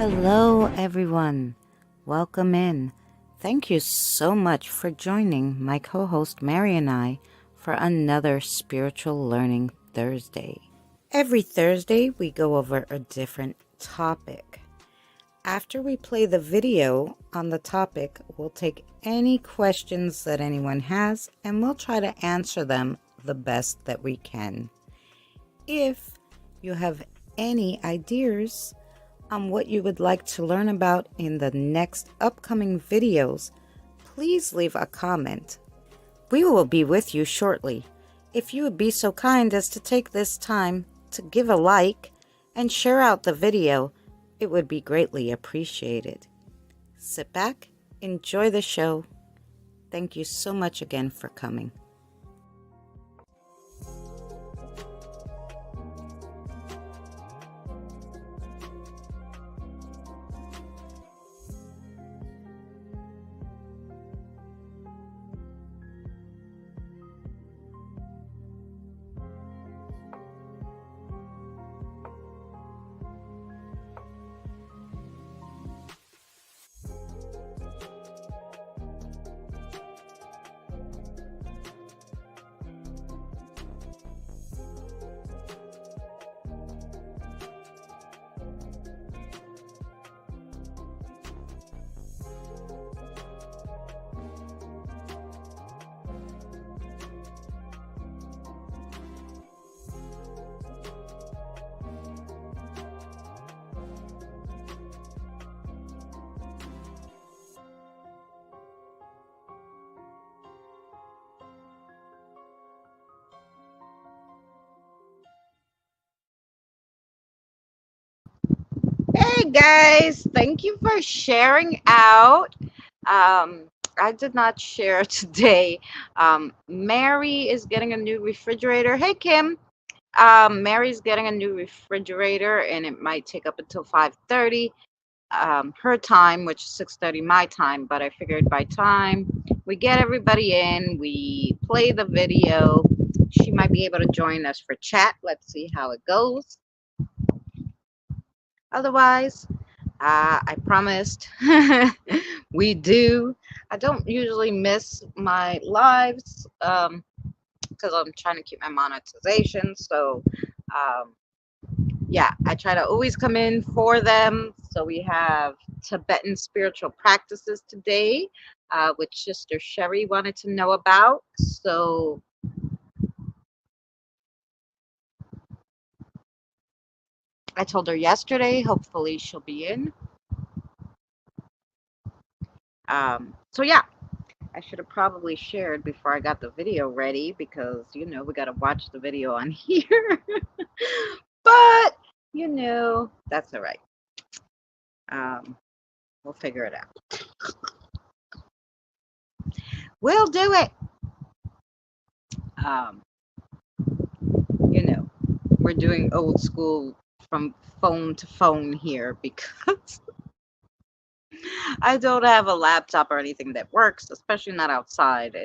Hello, everyone. Welcome in. Thank you so much for joining my co host Mary and I for another Spiritual Learning Thursday. Every Thursday, we go over a different topic. After we play the video on the topic, we'll take any questions that anyone has and we'll try to answer them the best that we can. If you have any ideas on what you would like to learn about in the next upcoming videos, please leave a comment. We will be with you shortly. If you would be so kind as to take this time to give a like and share out the video, it would be greatly appreciated. Sit back, enjoy the show. Thank you so much again for coming. Hey guys, thank you for sharing out. I did not share today. Mary is getting a new refrigerator. Hey Kim, Mary's getting a new refrigerator, and it might take up until 5:30 her time, which is 6:30 my time. But I figured by time we get everybody in, we play the video, she might be able to join us for chat. Let's see how it goes. Otherwise, I promised we do. I don't usually miss my lives because I'm trying to keep my monetization. So, yeah, I try to always come in for them. So we have Tibetan spiritual practices today, which Sister Sherry wanted to know about. So I told her yesterday, hopefully she'll be in. So yeah, I should have probably shared before I got the video ready because, we got to watch the video on here. But, that's all right. We'll figure it out. We'll do it. We're doing old school from phone to phone here because I don't have a laptop or anything that works, especially not outside.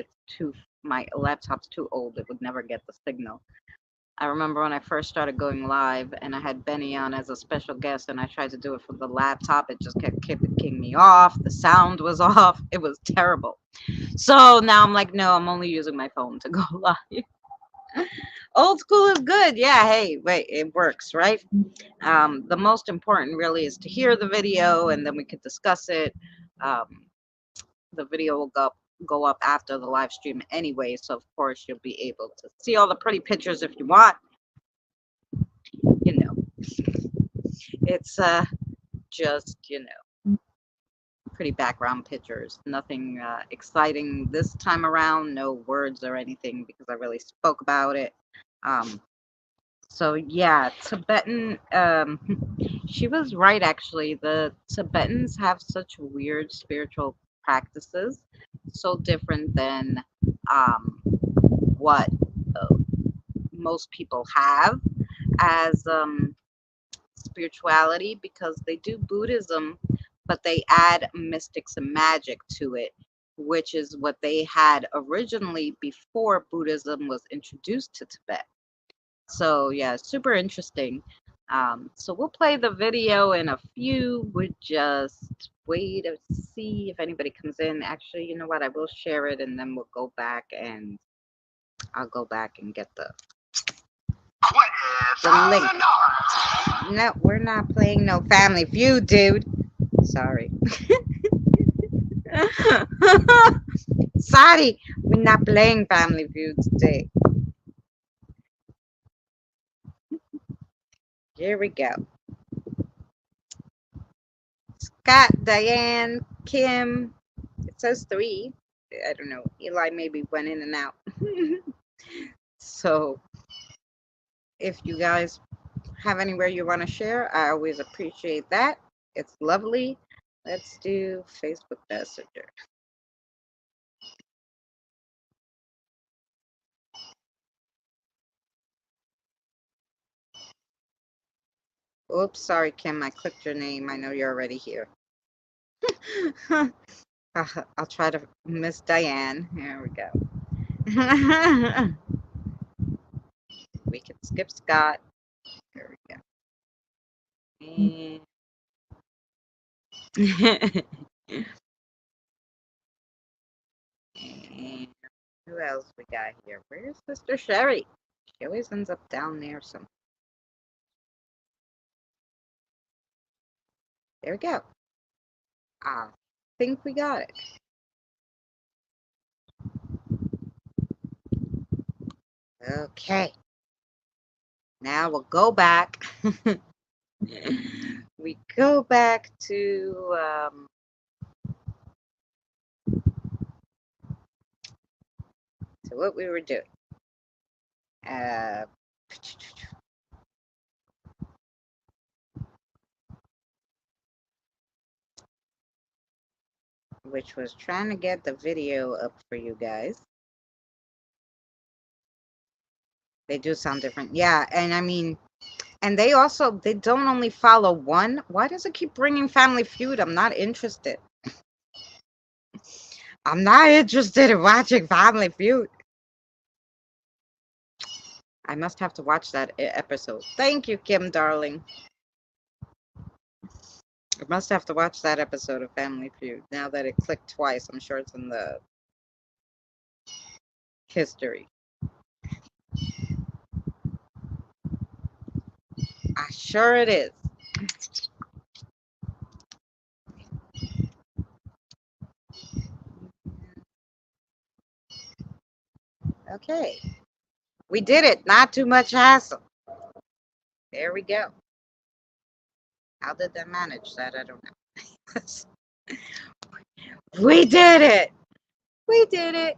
My laptop's too old. It would never get the signal. I remember when I first started going live and I had Benny on as a special guest and I tried to do it from the laptop. It just kept kicking me off. The sound was off. It was terrible. So now I'm like, no, I'm only using my phone to go live. Old school is good. Yeah, hey, wait, it works, right? The most important really is to hear the video and then we could discuss it. The video will go up after the live stream anyway, so of course you'll be able to see all the pretty pictures if you want. It's just pretty background pictures, nothing exciting this time around, no words or anything because I really spoke about it. So yeah, Tibetan, she was right actually. The Tibetans have such weird spiritual practices, so different than what most people have as spirituality, because they do Buddhism, but they add mystics and magic to it, which is what they had originally before Buddhism was introduced to Tibet. So yeah, super interesting. So we'll play the video in a few. We'll just wait to see if anybody comes in. Actually, you know what? I will share it and then we'll go back and I'll go back and get the link. No, we're not playing no Family Feud, dude. Sorry. Sorry, we're not playing Family Feud today. Here we go. Scott, Diane, Kim. It says 3. I don't know. Eli maybe went in and out. So if you guys have anywhere you want to share, I always appreciate that. It's lovely. Let's do Facebook Messenger. Oops, sorry, Kim. I clicked your name. I know you're already here. I'll try to miss Diane. Here we go. We can skip Scott. Here we go. And and who else we got here? Where's Sister Sherry? She always ends up down there somewhere. There we go. I think we got it. Okay. Now we'll go back. We go back to what we were doing. Which was trying to get the video up for you guys. They do sound different. Yeah, and I mean, and they don't only follow one. Why does it keep bringing Family Feud? I'm not interested. I'm not interested in watching Family Feud. I must have to watch that episode. Thank you, Kim, darling. I must have to watch that episode of Family Feud. Now that it clicked twice, I'm sure it's in the history. Sure it is. Okay. We did it. Not too much hassle. There we go. How did they manage that? I don't know. We did it. We did it.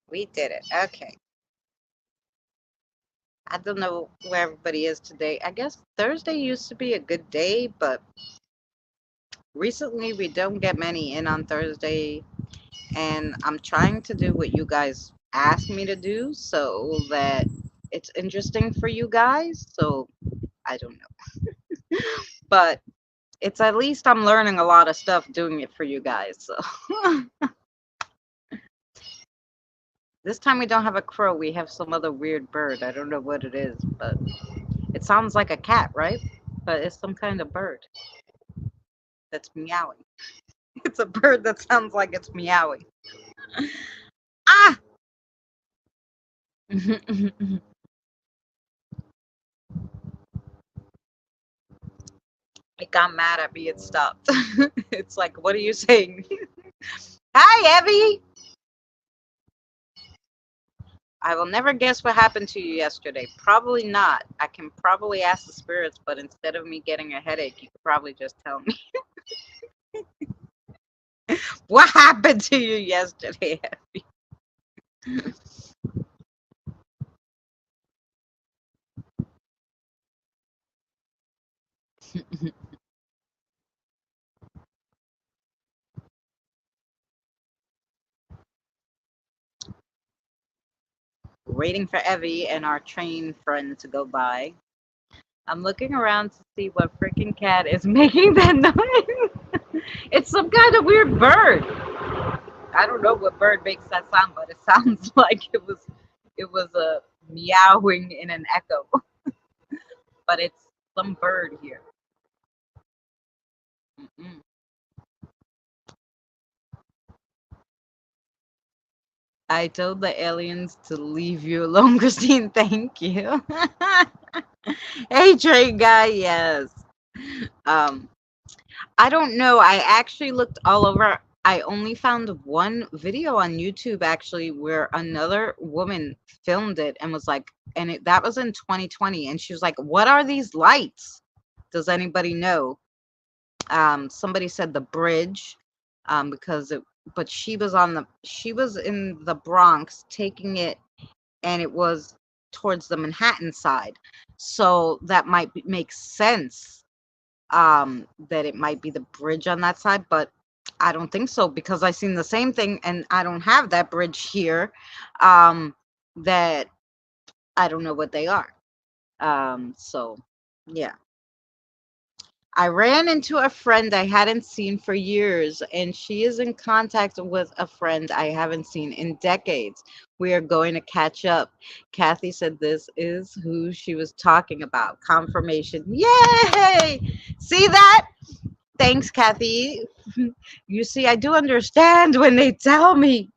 We did it. Okay. I don't know where everybody is today. I guess Thursday used to be a good day, but recently we don't get many in on Thursday. And I'm trying to do what you guys asked me to do so that it's interesting for you guys. So I don't know. But it's at least I'm learning a lot of stuff doing it for you guys. So this time we don't have a crow. We have some other weird bird. I don't know what it is, but it sounds like a cat, right? But it's some kind of bird that's meowing. It's a bird that sounds like it's meowing. Ah! It got mad at me. It stopped. It's like, what are you saying? Hi, Evie! I will never guess what happened to you yesterday. Probably not. I can probably ask the spirits, but instead of me getting a headache, you could probably just tell me. What happened to you yesterday, Evie? Waiting for Evie and our train friend to go by. I'm looking around to see what freaking cat is making that noise. It's some kind of weird bird. I don't know what bird makes that sound, but it sounds like it was a meowing in an echo. But it's some bird here. Mm-mm. I told the aliens to leave you alone, Christine. Thank you. Hey, Trey guy. Yes. Um, I don't know. I actually looked all over. I only found one video on YouTube actually where another woman filmed it and was like, that was in 2020, and she was like, "What are these lights? Does anybody know?" Somebody said the bridge, because it, but she was in the Bronx taking it, and it was towards the Manhattan side, so that might make sense, that it might be the bridge on that side, but I don't think so because I seen the same thing and I don't have that bridge here. That I don't know what they are. So yeah. I ran into a friend I hadn't seen for years, and she is in contact with a friend I haven't seen in decades. We are going to catch up. Kathy said this is who she was talking about. Confirmation. Yay! See that? Thanks, Kathy. You see, I do understand when they tell me.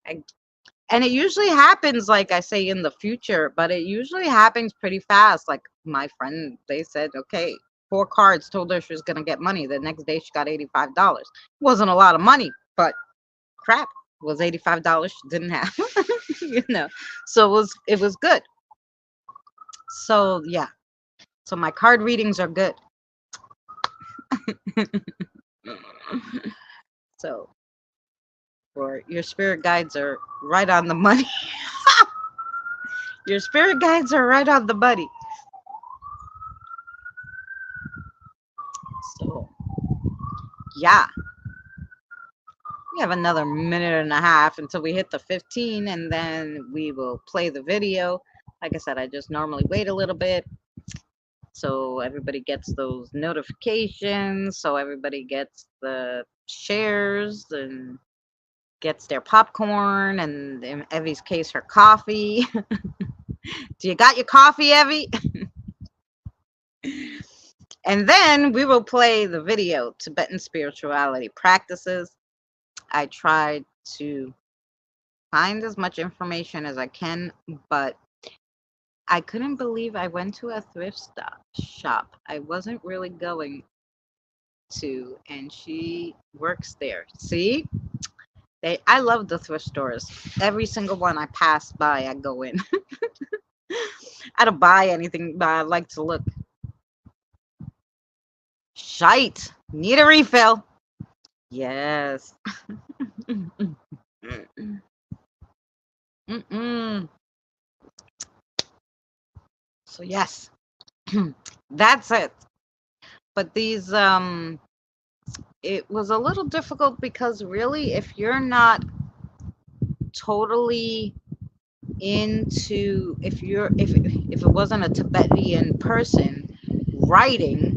I, and it usually happens, like I say, in the future, but it usually happens pretty fast. Like my friend, they said, okay, 4 cards told her she was going to get money. The next day she got $85. Wasn't a lot of money, but crap, it was $85 she didn't have. you know. So it was good. So yeah. So my card readings are good. So for your spirit guides are right on the money. Your spirit guides are right on the money. So yeah. We have another minute and a half until we hit the 15, and then we will play the video. Like I said, I just normally wait a little bit so everybody gets those notifications, so everybody gets the shares and gets their popcorn, and in Evie's case, her coffee. Do you got your coffee, Evie? And then we will play the video, Tibetan Spirituality Practices. I tried to find as much information as I can, but I couldn't believe I went to a thrift shop. I wasn't really going to, and she works there. See? I love the thrift stores. Every single one I pass by, I go in. I don't buy anything, but I like to look. Shite. Need a refill. Yes. Mm-mm. So yes, that's it. But these it was a little difficult because really, if you're not totally into, if it wasn't a Tibetan person writing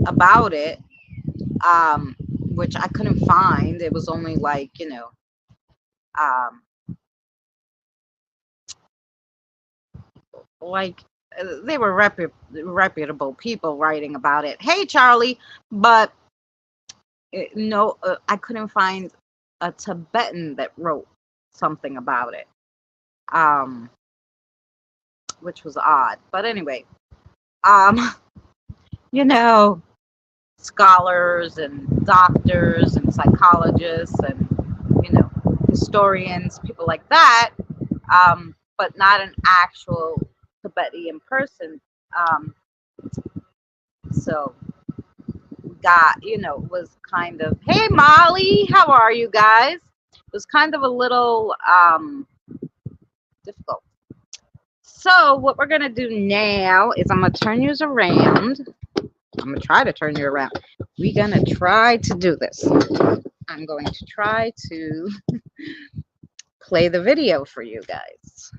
about it, which I couldn't find, it was only like, um like they were reputable people writing about it. Hey Charlie, but no, I couldn't find a Tibetan that wrote something about it, um, which was odd. But anyway, um, you know, scholars and doctors and psychologists and historians, people like that, but not an actual Tibetan person. Um, so got, was kind of, hey Molly, how are you guys? It was kind of a little difficult. So what we're gonna do now is I'm gonna turn you around. I'm gonna try to turn you around. We're gonna try to do this. I'm going to try to play the video for you guys.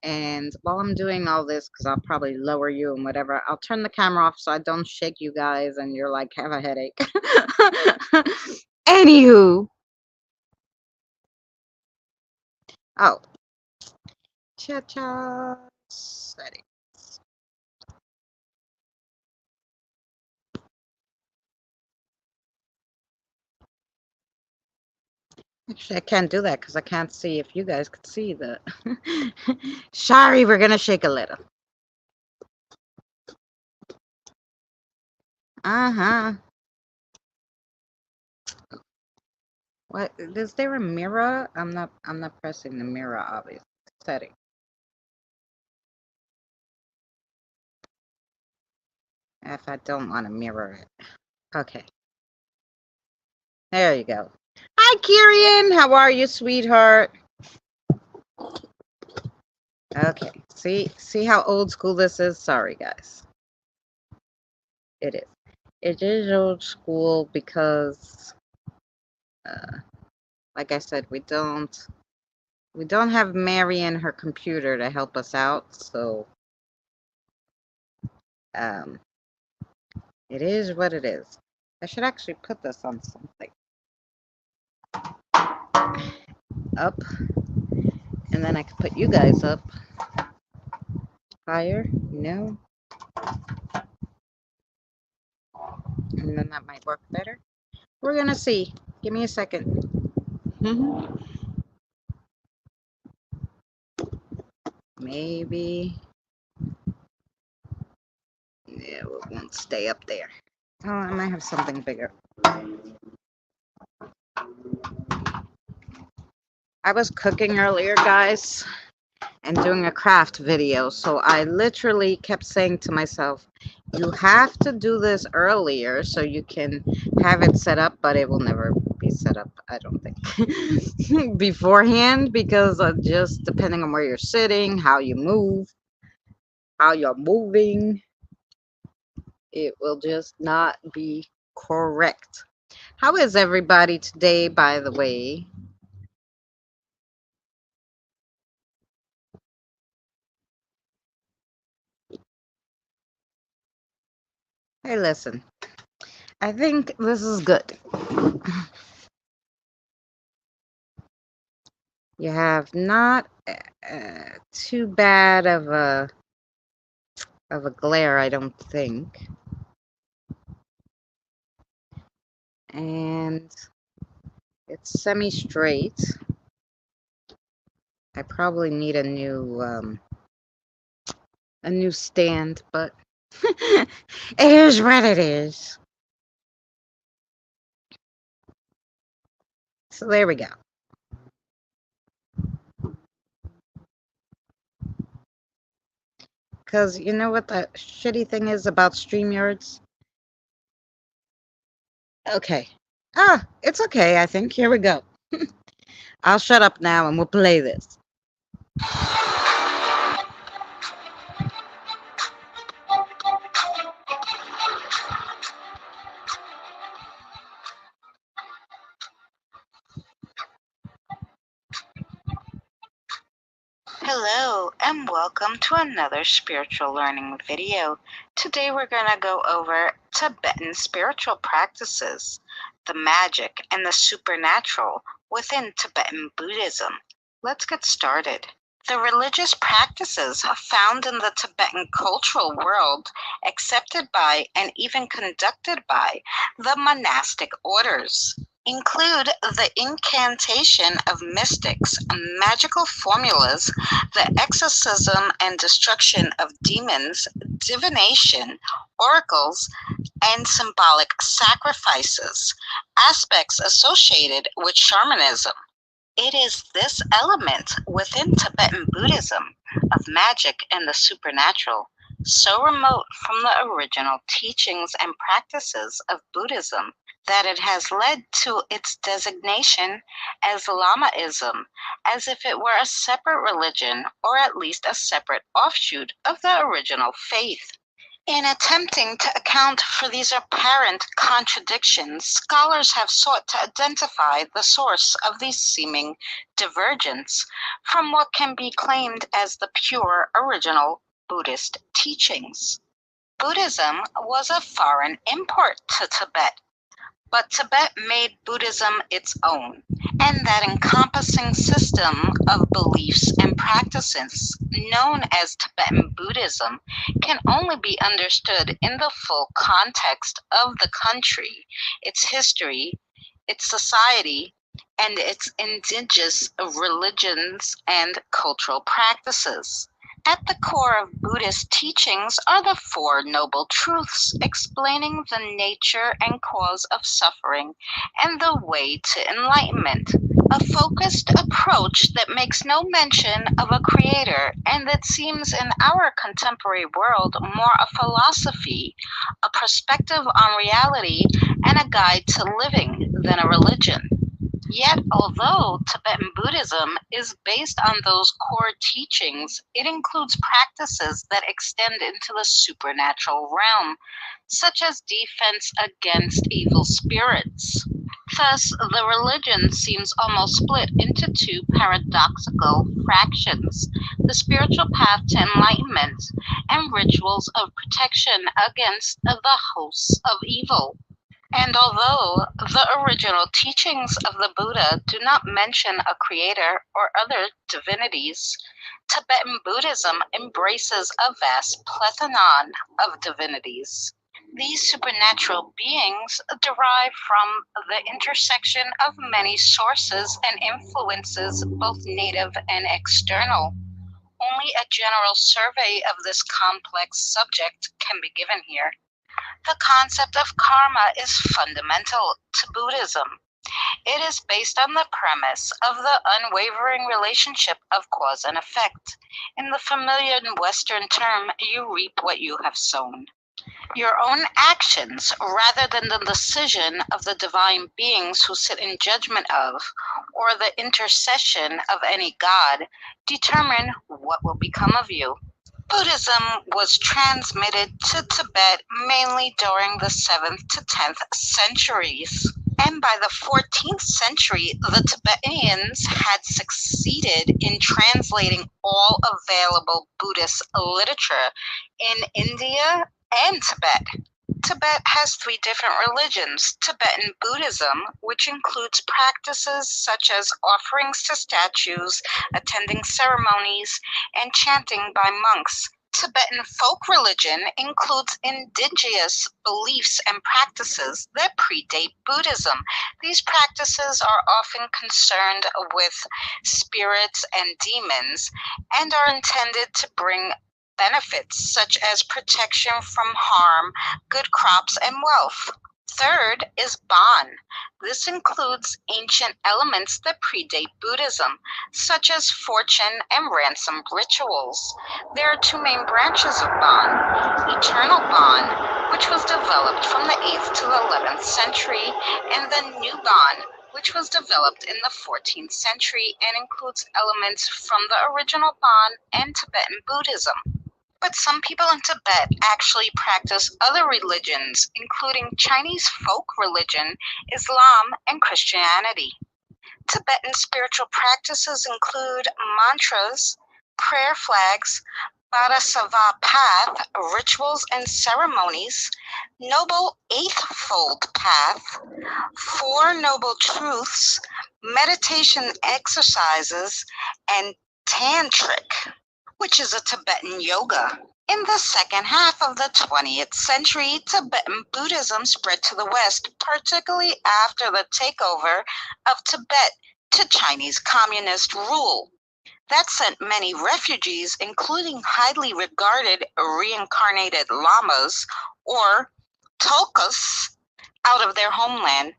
And while I'm doing all this, because I'll probably lower you and whatever, I'll turn the camera off so I don't shake you guys and you're like, have a headache. Anywho. Oh. Cha-cha. Settings. Actually, I can't do that because I can't see if you guys could see the... Sorry, we're going to shake a little. Uh-huh. What is there a mirror? I'm not pressing the mirror, obviously. Setting. If I don't want to mirror it. Okay. There you go. Hi, Kirian. How are you, sweetheart? Okay. See how old school this is? Sorry, guys. It is. It is old school because, like I said, we don't have Mary and her computer to help us out, so it is what it is. I should actually put this on something. Up, and then I can put you guys up higher, and then that might work better. We're gonna see. Give me a second. Maybe. Yeah, it won't stay up there. Oh, I might have something bigger. I was cooking earlier, guys, and doing a craft video, so I literally kept saying to myself, you have to do this earlier so you can have it set up, but it will never be set up, I don't think, beforehand, because just depending on where you're sitting, how you move, how you're moving, it will just not be correct. How is everybody today, by the way? Hey, listen, I think this is good. You have not too bad of a glare, I don't think. And it's semi-straight. I probably need a new stand, but it is what it is. So there we go. Because you know what the shitty thing is about StreamYards? Okay. Ah, it's okay, I think. Here we go. I'll shut up now and we'll play this. Hello and welcome to another spiritual learning video. Today we're going to go over Tibetan spiritual practices, the magic and the supernatural within Tibetan Buddhism. Let's get started. The religious practices found in the Tibetan cultural world, accepted by and even conducted by the monastic orders, include the incantation of mystics, magical formulas, the exorcism and destruction of demons, divination, oracles, and symbolic sacrifices, aspects associated with shamanism. It is this element within Tibetan Buddhism of magic and the supernatural, so remote from the original teachings and practices of Buddhism, that it has led to its designation as Lamaism, as if it were a separate religion or at least a separate offshoot of the original faith. In attempting to account for these apparent contradictions, scholars have sought to identify the source of these seeming divergence from what can be claimed as the pure original Buddhist teachings. Buddhism was a foreign import to Tibet, but Tibet made Buddhism its own, and that encompassing system of beliefs and practices known as Tibetan Buddhism can only be understood in the full context of the country, its history, its society, and its indigenous religions and cultural practices. At the core of Buddhist teachings are the Four Noble Truths, explaining the nature and cause of suffering and the way to enlightenment. A focused approach that makes no mention of a creator and that seems in our contemporary world more a philosophy, a perspective on reality, and a guide to living than a religion. Yet, although Tibetan Buddhism is based on those core teachings, it includes practices that extend into the supernatural realm, such as defense against evil spirits. Thus, the religion seems almost split into two paradoxical fractions: the spiritual path to enlightenment and rituals of protection against the hosts of evil. And although the original teachings of the Buddha do not mention a creator or other divinities, Tibetan Buddhism embraces a vast plethora of divinities. These supernatural beings derive from the intersection of many sources and influences, both native and external. Only a general survey of this complex subject can be given here. The concept of karma is fundamental to Buddhism. It is based on the premise of the unwavering relationship of cause and effect. In the familiar Western term, you reap what you have sown. Your own actions, rather than the decision of the divine beings who sit in judgment of, or the intercession of any god, determine what will become of you. Buddhism was transmitted to Tibet mainly during the 7th to 10th centuries. And by the 14th century, the Tibetans had succeeded in translating all available Buddhist literature in India and Tibet. Tibet has three different religions: Tibetan Buddhism, which includes practices such as offerings to statues, attending ceremonies, and chanting by monks. Tibetan folk religion includes indigenous beliefs and practices that predate Buddhism. These practices are often concerned with spirits and demons and are intended to bring benefits such as protection from harm, good crops, and wealth. Third is Bon. This includes ancient elements that predate Buddhism, such as fortune and ransom rituals. There are two main branches of Bon: Eternal Bon, which was developed from the 8th to the 11th century, and the New Bon, which was developed in the 14th century and includes elements from the original Bon and Tibetan Buddhism. But some people in Tibet actually practice other religions, including Chinese folk religion, Islam, and Christianity. Tibetan spiritual practices include mantras, prayer flags, Bodhisattva path, rituals and ceremonies, Noble Eightfold Path, Four Noble Truths, meditation exercises, and tantric, which is a Tibetan yoga. In the second half of the 20th century, Tibetan Buddhism spread to the West, particularly after the takeover of Tibet to Chinese communist rule. That sent many refugees, including highly regarded reincarnated lamas or tulkus, out of their homeland.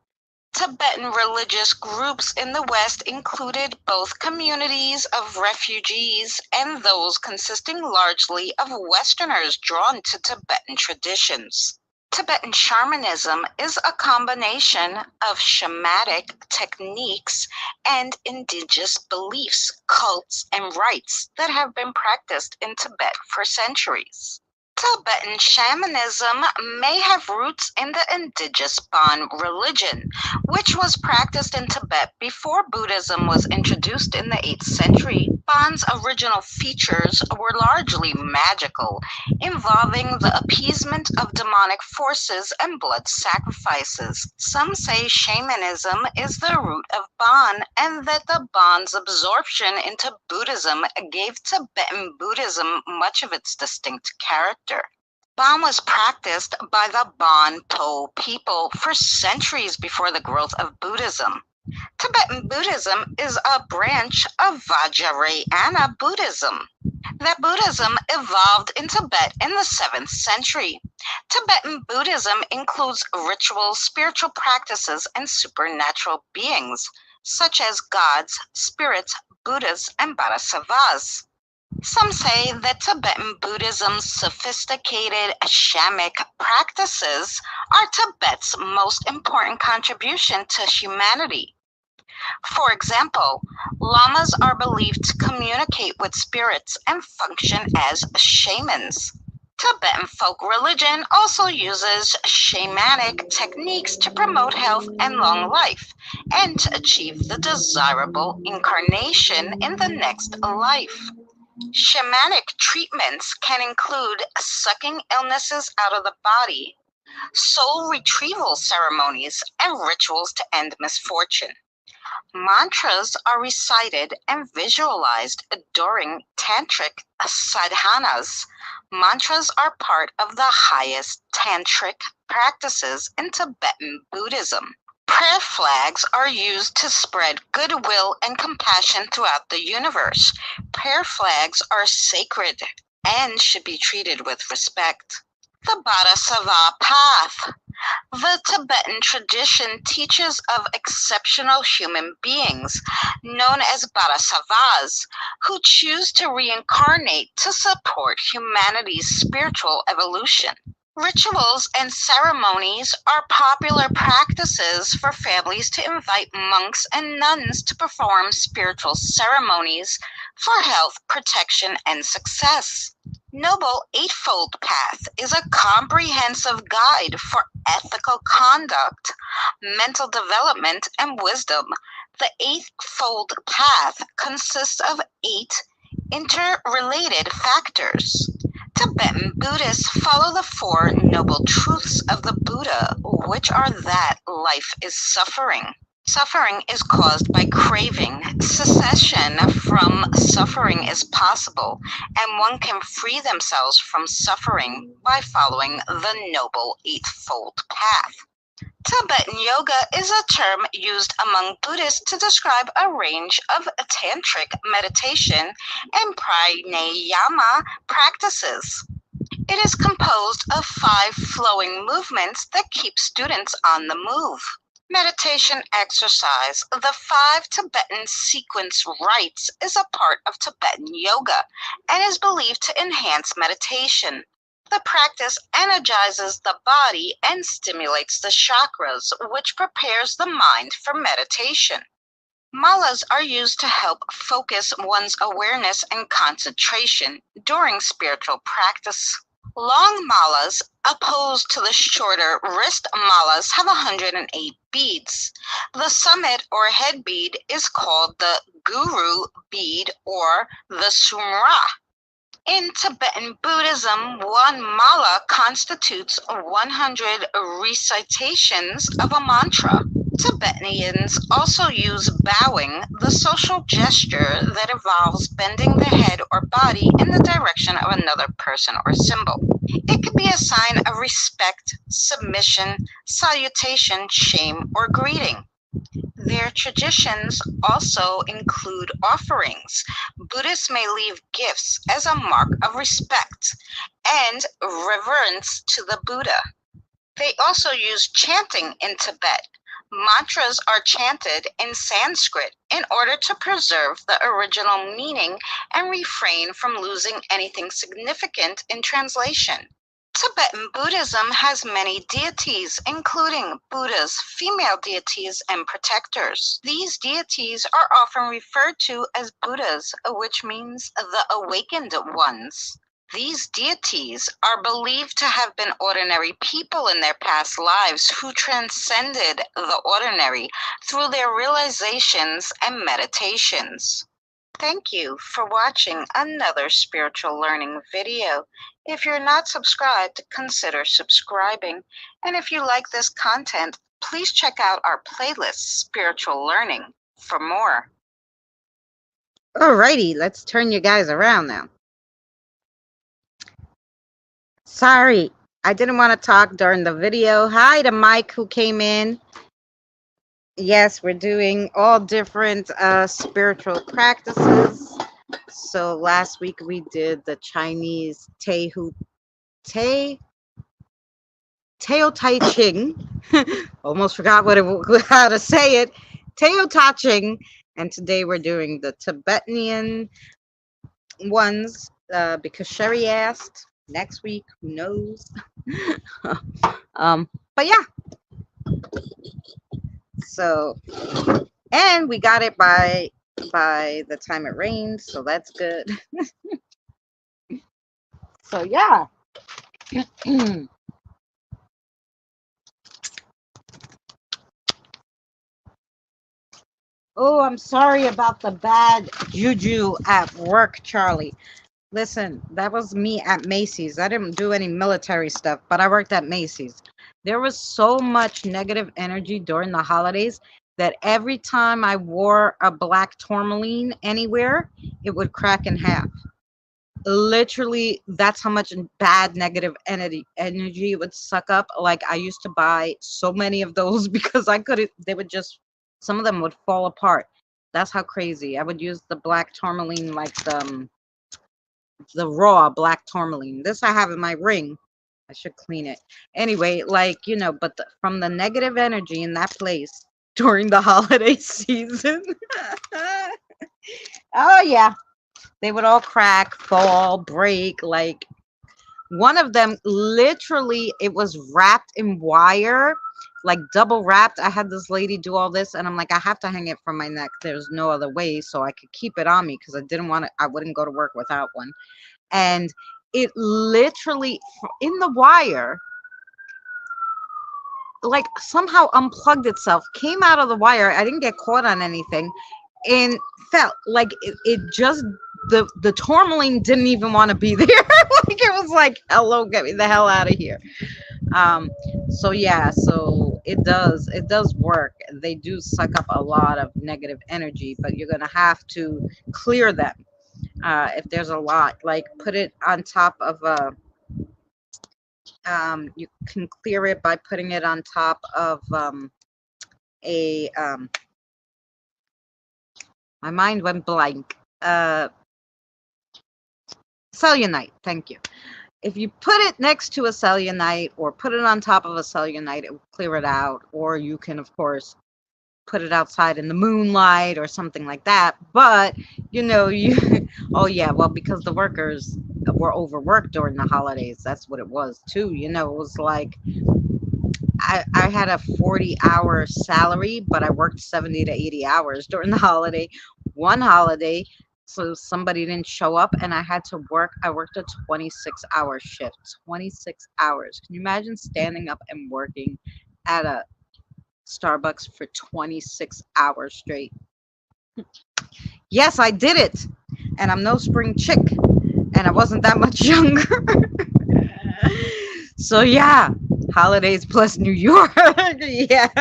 Tibetan religious groups in the West included both communities of refugees and those consisting largely of Westerners drawn to Tibetan traditions. Tibetan shamanism is a combination of shamanic techniques and indigenous beliefs, cults, and rites that have been practiced in Tibet for centuries. Tibetan shamanism may have roots in the indigenous Bon religion, which was practiced in Tibet before Buddhism was introduced in the 8th century. Bon's original features were largely magical, involving the appeasement of demonic forces and blood sacrifices. Some say shamanism is the root of Bon, and that the Bon's absorption into Buddhism gave Tibetan Buddhism much of its distinct character. Bon was practiced by the Bon Po people for centuries before the growth of Buddhism. Tibetan Buddhism is a branch of Vajrayana Buddhism. That Buddhism evolved in Tibet in the 7th century. Tibetan Buddhism includes rituals, spiritual practices, and supernatural beings, such as gods, spirits, Buddhas, and Bodhisattvas. Some say that Tibetan Buddhism's sophisticated shamanic practices are Tibet's most important contribution to humanity. For example, lamas are believed to communicate with spirits and function as shamans. Tibetan folk religion also uses shamanic techniques to promote health and long life, and to achieve the desirable incarnation in the next life. Shamanic treatments can include sucking illnesses out of the body, soul retrieval ceremonies, and rituals to end misfortune. Mantras are recited and visualized during tantric sadhanas. Mantras are part of the highest tantric practices in Tibetan Buddhism. Prayer flags are used to spread goodwill and compassion throughout the universe. Prayer flags are sacred and should be treated with respect. The Bodhisattva path. The Tibetan tradition teaches of exceptional human beings, known as Bodhisattvas, who choose to reincarnate to support humanity's spiritual evolution. Rituals and ceremonies are popular practices for families to invite monks and nuns to perform spiritual ceremonies for health, protection, and success. Noble Eightfold Path is a comprehensive guide for ethical conduct, mental development, and wisdom. The Eightfold Path consists of 8 interrelated factors. Tibetan Buddhists follow the 4 noble truths of the Buddha, which are that life is suffering. Suffering is caused by craving. Cessation from suffering is possible, and one can free themselves from suffering by following the Noble Eightfold Path. Tibetan yoga is a term used among Buddhists to describe a range of tantric meditation and pranayama practices. It is composed of 5 flowing movements that keep students on the move. Meditation exercise. The 5 Tibetan sequence rites is a part of Tibetan yoga and is believed to enhance meditation. The practice energizes the body and stimulates the chakras, which prepares the mind for meditation. Malas are used to help focus one's awareness and concentration during spiritual practice. Long malas, opposed to the shorter wrist malas, have 108 beads. The summit or head bead is called the guru bead or the sumra. In Tibetan Buddhism, one mala constitutes 100 recitations of a mantra. Tibetans also use bowing, the social gesture that involves bending the head or body in the direction of another person or symbol. It could be a sign of respect, submission, salutation, shame, or greeting. Their traditions also include offerings. Buddhists may leave gifts as a mark of respect and reverence to the Buddha. They also use chanting in Tibet. Mantras are chanted in Sanskrit in order to preserve the original meaning and refrain from losing anything significant in translation. Tibetan Buddhism has many deities, including Buddhas, female deities, and protectors. These deities are often referred to as Buddhas, which means the awakened ones. These deities are believed to have been ordinary people in their past lives who transcended the ordinary through their realizations and meditations. Thank you for watching another spiritual learning video. If you're not subscribed, consider subscribing. And if you like this content, please check out our playlist, Spiritual Learning, for more. Alrighty, let's turn you guys around now. Sorry, I didn't want to talk during the video. Hi to Mike who came in. Yes, we're doing all different spiritual practices. So last week we did the Chinese Teo Tai Ching. Almost forgot how to say it. Teo Tai Ching. And today we're doing the Tibetan ones because Sherry asked. Next week, who knows? But yeah. So, and we got it by the time it rained, so that's good. So yeah. Oh, I'm sorry about the bad juju at work, Charlie. Listen, that was me at Macy's. I didn't do any military stuff, but I worked at Macy's. There was so much negative energy during the holidays that every time I wore a black tourmaline anywhere, it would crack in half. Literally, that's how much bad negative energy would suck up. Like, I used to buy so many of those because I couldn't, they would just, some of them would fall apart. That's how crazy. I would use the black tourmaline, like the raw black tourmaline. This I have in my ring. I should clean it. Anyway, like, you know, but from the negative energy in that place during the holiday season. Oh, yeah. They would all crack, fall, break. Like, one of them, literally, it was wrapped in wire, like double wrapped. I had this lady do all this, and I'm like, I have to hang it from my neck. There's no other way, so I could keep it on me because I didn't want to, I wouldn't go to work without one. And it literally, in the wire, like somehow unplugged itself, came out of the wire. I didn't get caught on anything, and felt like it just, the tourmaline didn't even want to be there. Like, it was like, hello, get me the hell out of here. So yeah, so it does work. They do suck up a lot of negative energy, but you're gonna have to clear them. If there's a lot, like, put it on top of a you can clear it by putting it on top of a my mind went blank. Cellulite, thank you. If you put it next to a cellulite or put it on top of a cellulite, it will clear it out. Or you can, of course, put it outside in the moonlight or something like that. But, you know, you, oh yeah, well, because the workers were overworked during the holidays. That's what it was too. You know, it was like, I had a 40-hour salary, but I worked 70 to 80 hours during the holiday. One holiday, so somebody didn't show up and I had to work. I worked a 26-hour shift. 26 hours. Can you imagine standing up and working at a Starbucks for 26 hours straight? Yes, I did it. And I'm no spring chick. And I wasn't that much younger. So yeah, holidays plus New York. Yes.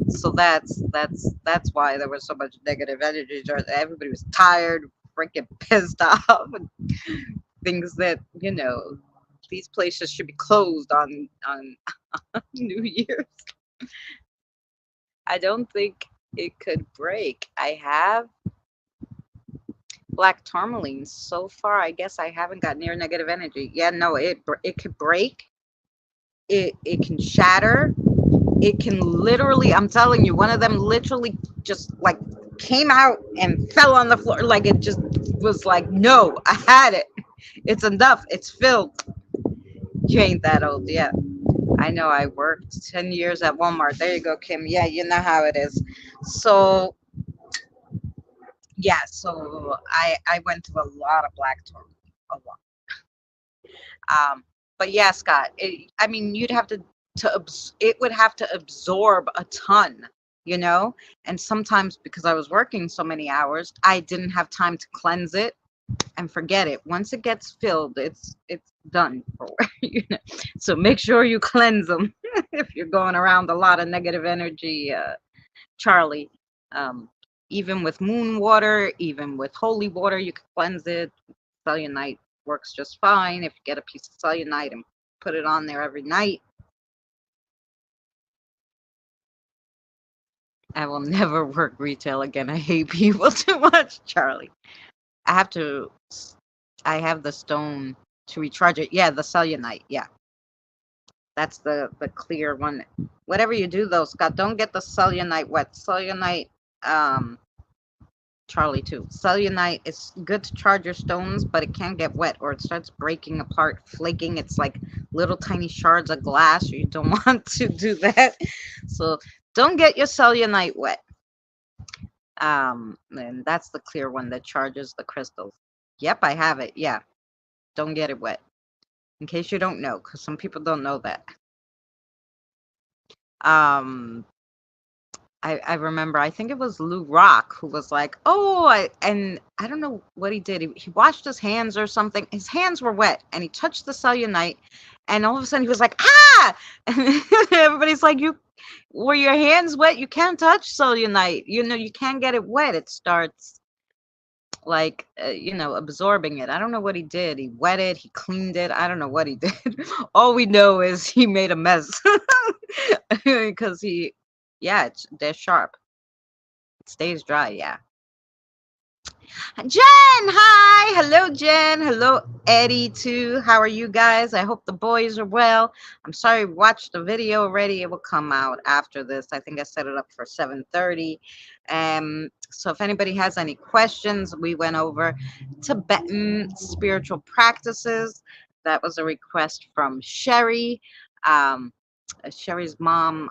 So that's why there was so much negative energy. Everybody was tired, freaking pissed off, and things that, you know, these places should be closed on New Year's. I don't think it could break. I have black tourmaline. So far, I guess I haven't got near negative energy. Yeah, no, it could break. It can shatter. It can literally, I'm telling you, one of them literally just like came out and fell on the floor. Like, it just was like, no, I had it. It's enough. It's filled. You ain't that old yet. I know, I worked 10 years at Walmart. There you go, Kim. Yeah, you know how it is. So Yeah, so I went to a lot of black tourmaline, a lot. But yeah, Scott, I mean, you'd have it would have to absorb a ton, you know? And sometimes because I was working so many hours, I didn't have time to cleanse it and forget it. Once it gets filled, it's done for you know. So make sure you cleanse them if you're going around a lot of negative energy, Charlie. Um, Even with moon water, even with holy water, you can cleanse it. Cellulite works just fine if you get a piece of cellulite and put it on there every night. I will never work retail again. I hate people too much, Charlie. I have to. I have the stone to recharge it. Yeah, the cellulite. Yeah, that's the clear one. Whatever you do though, Scott, don't get the cellulite wet. Cellulite, um, Charlie too. Cellulite is good to charge your stones, but it can get wet or it starts breaking apart, flaking. It's like little tiny shards of glass. You don't want to do that. So don't get your cellulite wet. And that's the clear one that charges the crystals. Yep, I have it. Yeah, don't get it wet. In case you don't know, because some people don't know that. Um, I remember, I think it was Lou Rock who was like, "Oh, and I don't know what he did. He washed his hands or something. His hands were wet, and he touched the cellulite, and all of a sudden he was like, ah!" And everybody's like, "You were your hands wet? You can't touch cellulite. You know, you can't get it wet. It starts like absorbing it." I don't know what he did. He wet it. He cleaned it. I don't know what he did. All we know is he made a mess because yeah, they're sharp. It stays dry, yeah. Jen, hi. Hello, Jen. Hello, Eddie, too. How are you guys? I hope the boys are well. I'm sorry, watched the video already. It will come out after this. I think I set it up for 7:30. So if anybody has any questions, we went over Tibetan spiritual practices. That was a request from Sherry. Um, Sherry's mom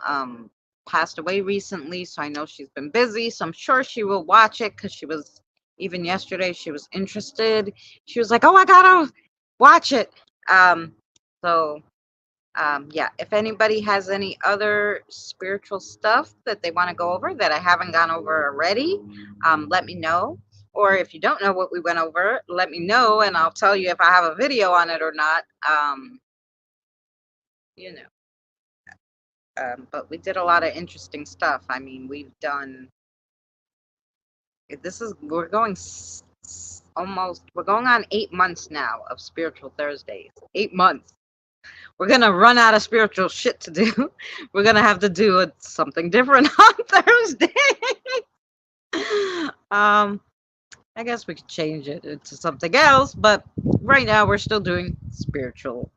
passed away recently, so I know she's been busy. So I'm sure she will watch it because she was, even yesterday, she was interested. She was like, "Oh, I gotta watch it." Um, so yeah, if anybody has any other spiritual stuff that they want to go over that I haven't gone over already, let me know. Or if you don't know what we went over, let me know and I'll tell you if I have a video on it or not. You know. But we did a lot of interesting stuff. I mean, we've done. This is we're going on 8 months now of spiritual Thursdays. 8 months. We're gonna run out of spiritual shit to do. We're gonna have to do something different on Thursday. um, I guess we could change it into something else, but right now we're still doing spiritual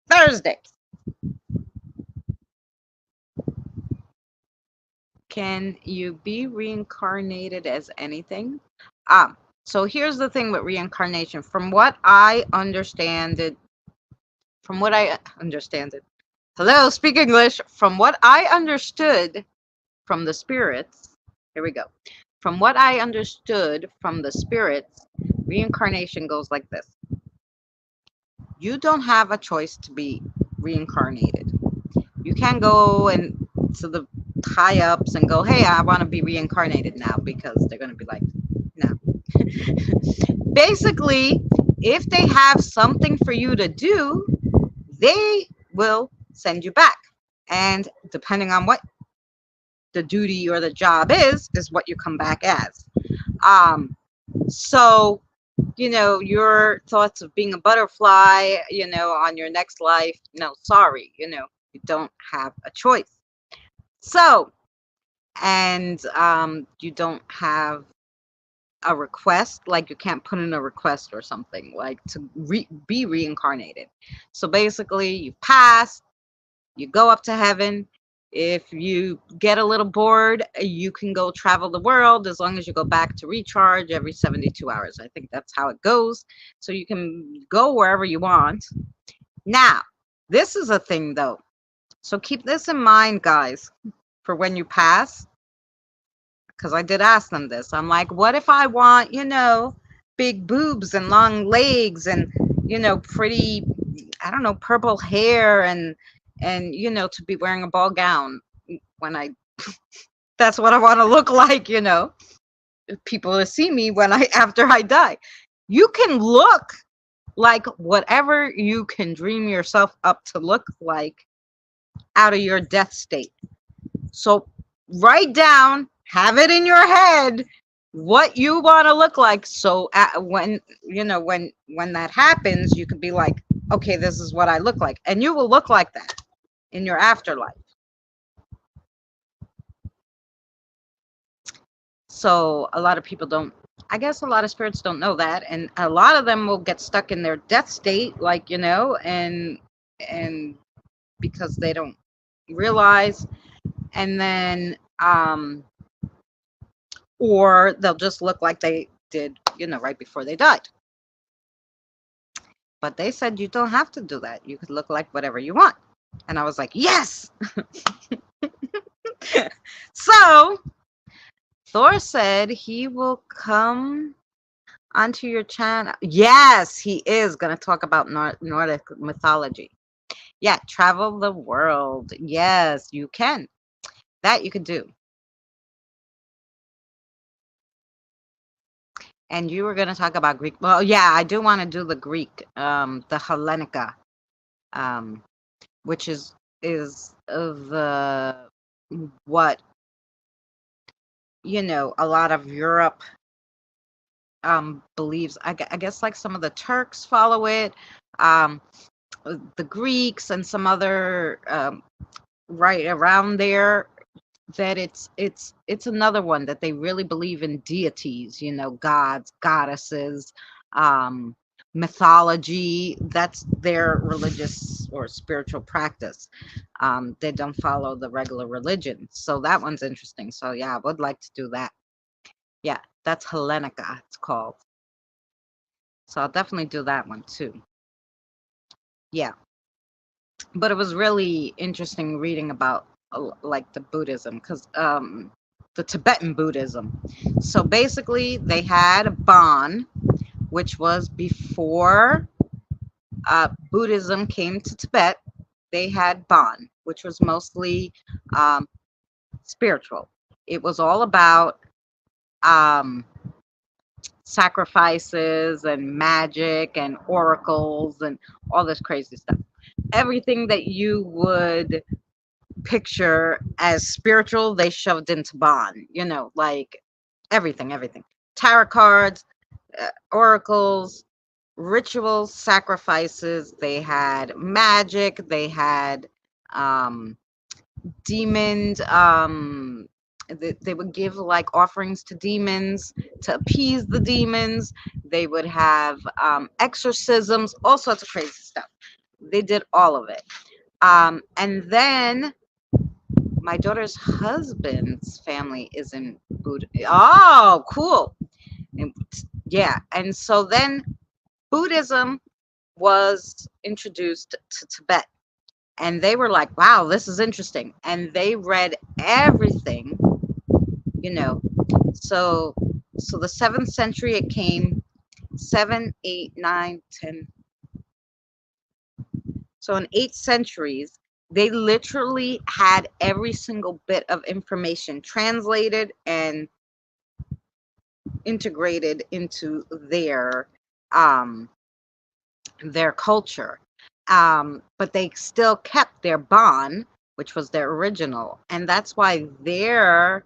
Thursdays. Can you be reincarnated as anything? So here's the thing with reincarnation. From what I understand it, hello, speak English. From what I understood from the spirits, here we go. From what I understood from the spirits, reincarnation goes like this. You don't have a choice to be reincarnated. You can't go and to the high ups and go, "Hey, I want to be reincarnated now," because they're going to be like, no. Basically, if they have something for you to do, they will send you back. And depending on what the duty or the job is what you come back as. So, your thoughts of being a butterfly, on your next life, no, sorry, you don't have a choice. So, and you don't have a request, like you can't put in a request or something like to be reincarnated. So basically you pass, you go up to heaven. If you get a little bored, you can go travel the world as long as you go back to recharge every 72 hours. I think that's how it goes. So you can go wherever you want. Now, this is a thing though. So keep this in mind, guys, for when you pass. because I did ask them this. I'm like, what if I want, big boobs and long legs and, pretty, I don't know, purple hair and, to be wearing a ball gown when that's what I want to look like, people to see me after I die. You can look like whatever you can dream yourself up to look like out of your death state. So write down, have it in your head what you want to look like. So when that happens, you could be like, okay, this is what I look like, and you will look like that in your afterlife. So a lot of people don't, I guess a lot of spirits don't know that, and a lot of them will get stuck in their death state, like, and because they don't realize, and then or they'll just look like they did, right before they died. But they said you don't have to do that. You could look like whatever you want. And I was like, yes. So Thor said he will come onto your channel. Yes, he is going to talk about Nordic mythology. Yeah, travel the world. Yes, you can. That you could do. And you were going to talk about Greek. Well, yeah, I do want to do the Greek, the Hellenica, which is the what a lot of Europe believes. I guess like some of the Turks follow it, the Greeks and some other right around there. That it's another one that they really believe in deities, gods, goddesses, mythology. That's their religious or spiritual practice. They don't follow the regular religion, so that one's interesting. So yeah, I would like to do that. Yeah, that's Hellenica, it's called. So I'll definitely do that one too. Yeah, but it was really interesting reading about like the Buddhism, because the Tibetan Buddhism. So basically, they had Bon, which was before Buddhism came to Tibet. They had Bon, which was mostly spiritual. It was all about um, sacrifices and magic and oracles and all this crazy stuff. Everything that you would picture as spiritual, they shoved into Bon, like everything. Tarot cards, oracles, rituals, sacrifices. They had magic. They had demons. They would give like offerings to demons to appease the demons. They would have exorcisms, all sorts of crazy stuff. They did all of it. And then my daughter's husband's family is in Buddha. Oh, cool. And, yeah. And so then Buddhism was introduced to Tibet. And they were like, wow, this is interesting. And they read everything, you know. So the 7th century it came, 7, 8, 9, 10. So in 8 centuries, they literally had every single bit of information translated and integrated into their culture. But they still kept their Bon, which was their original, and that's why their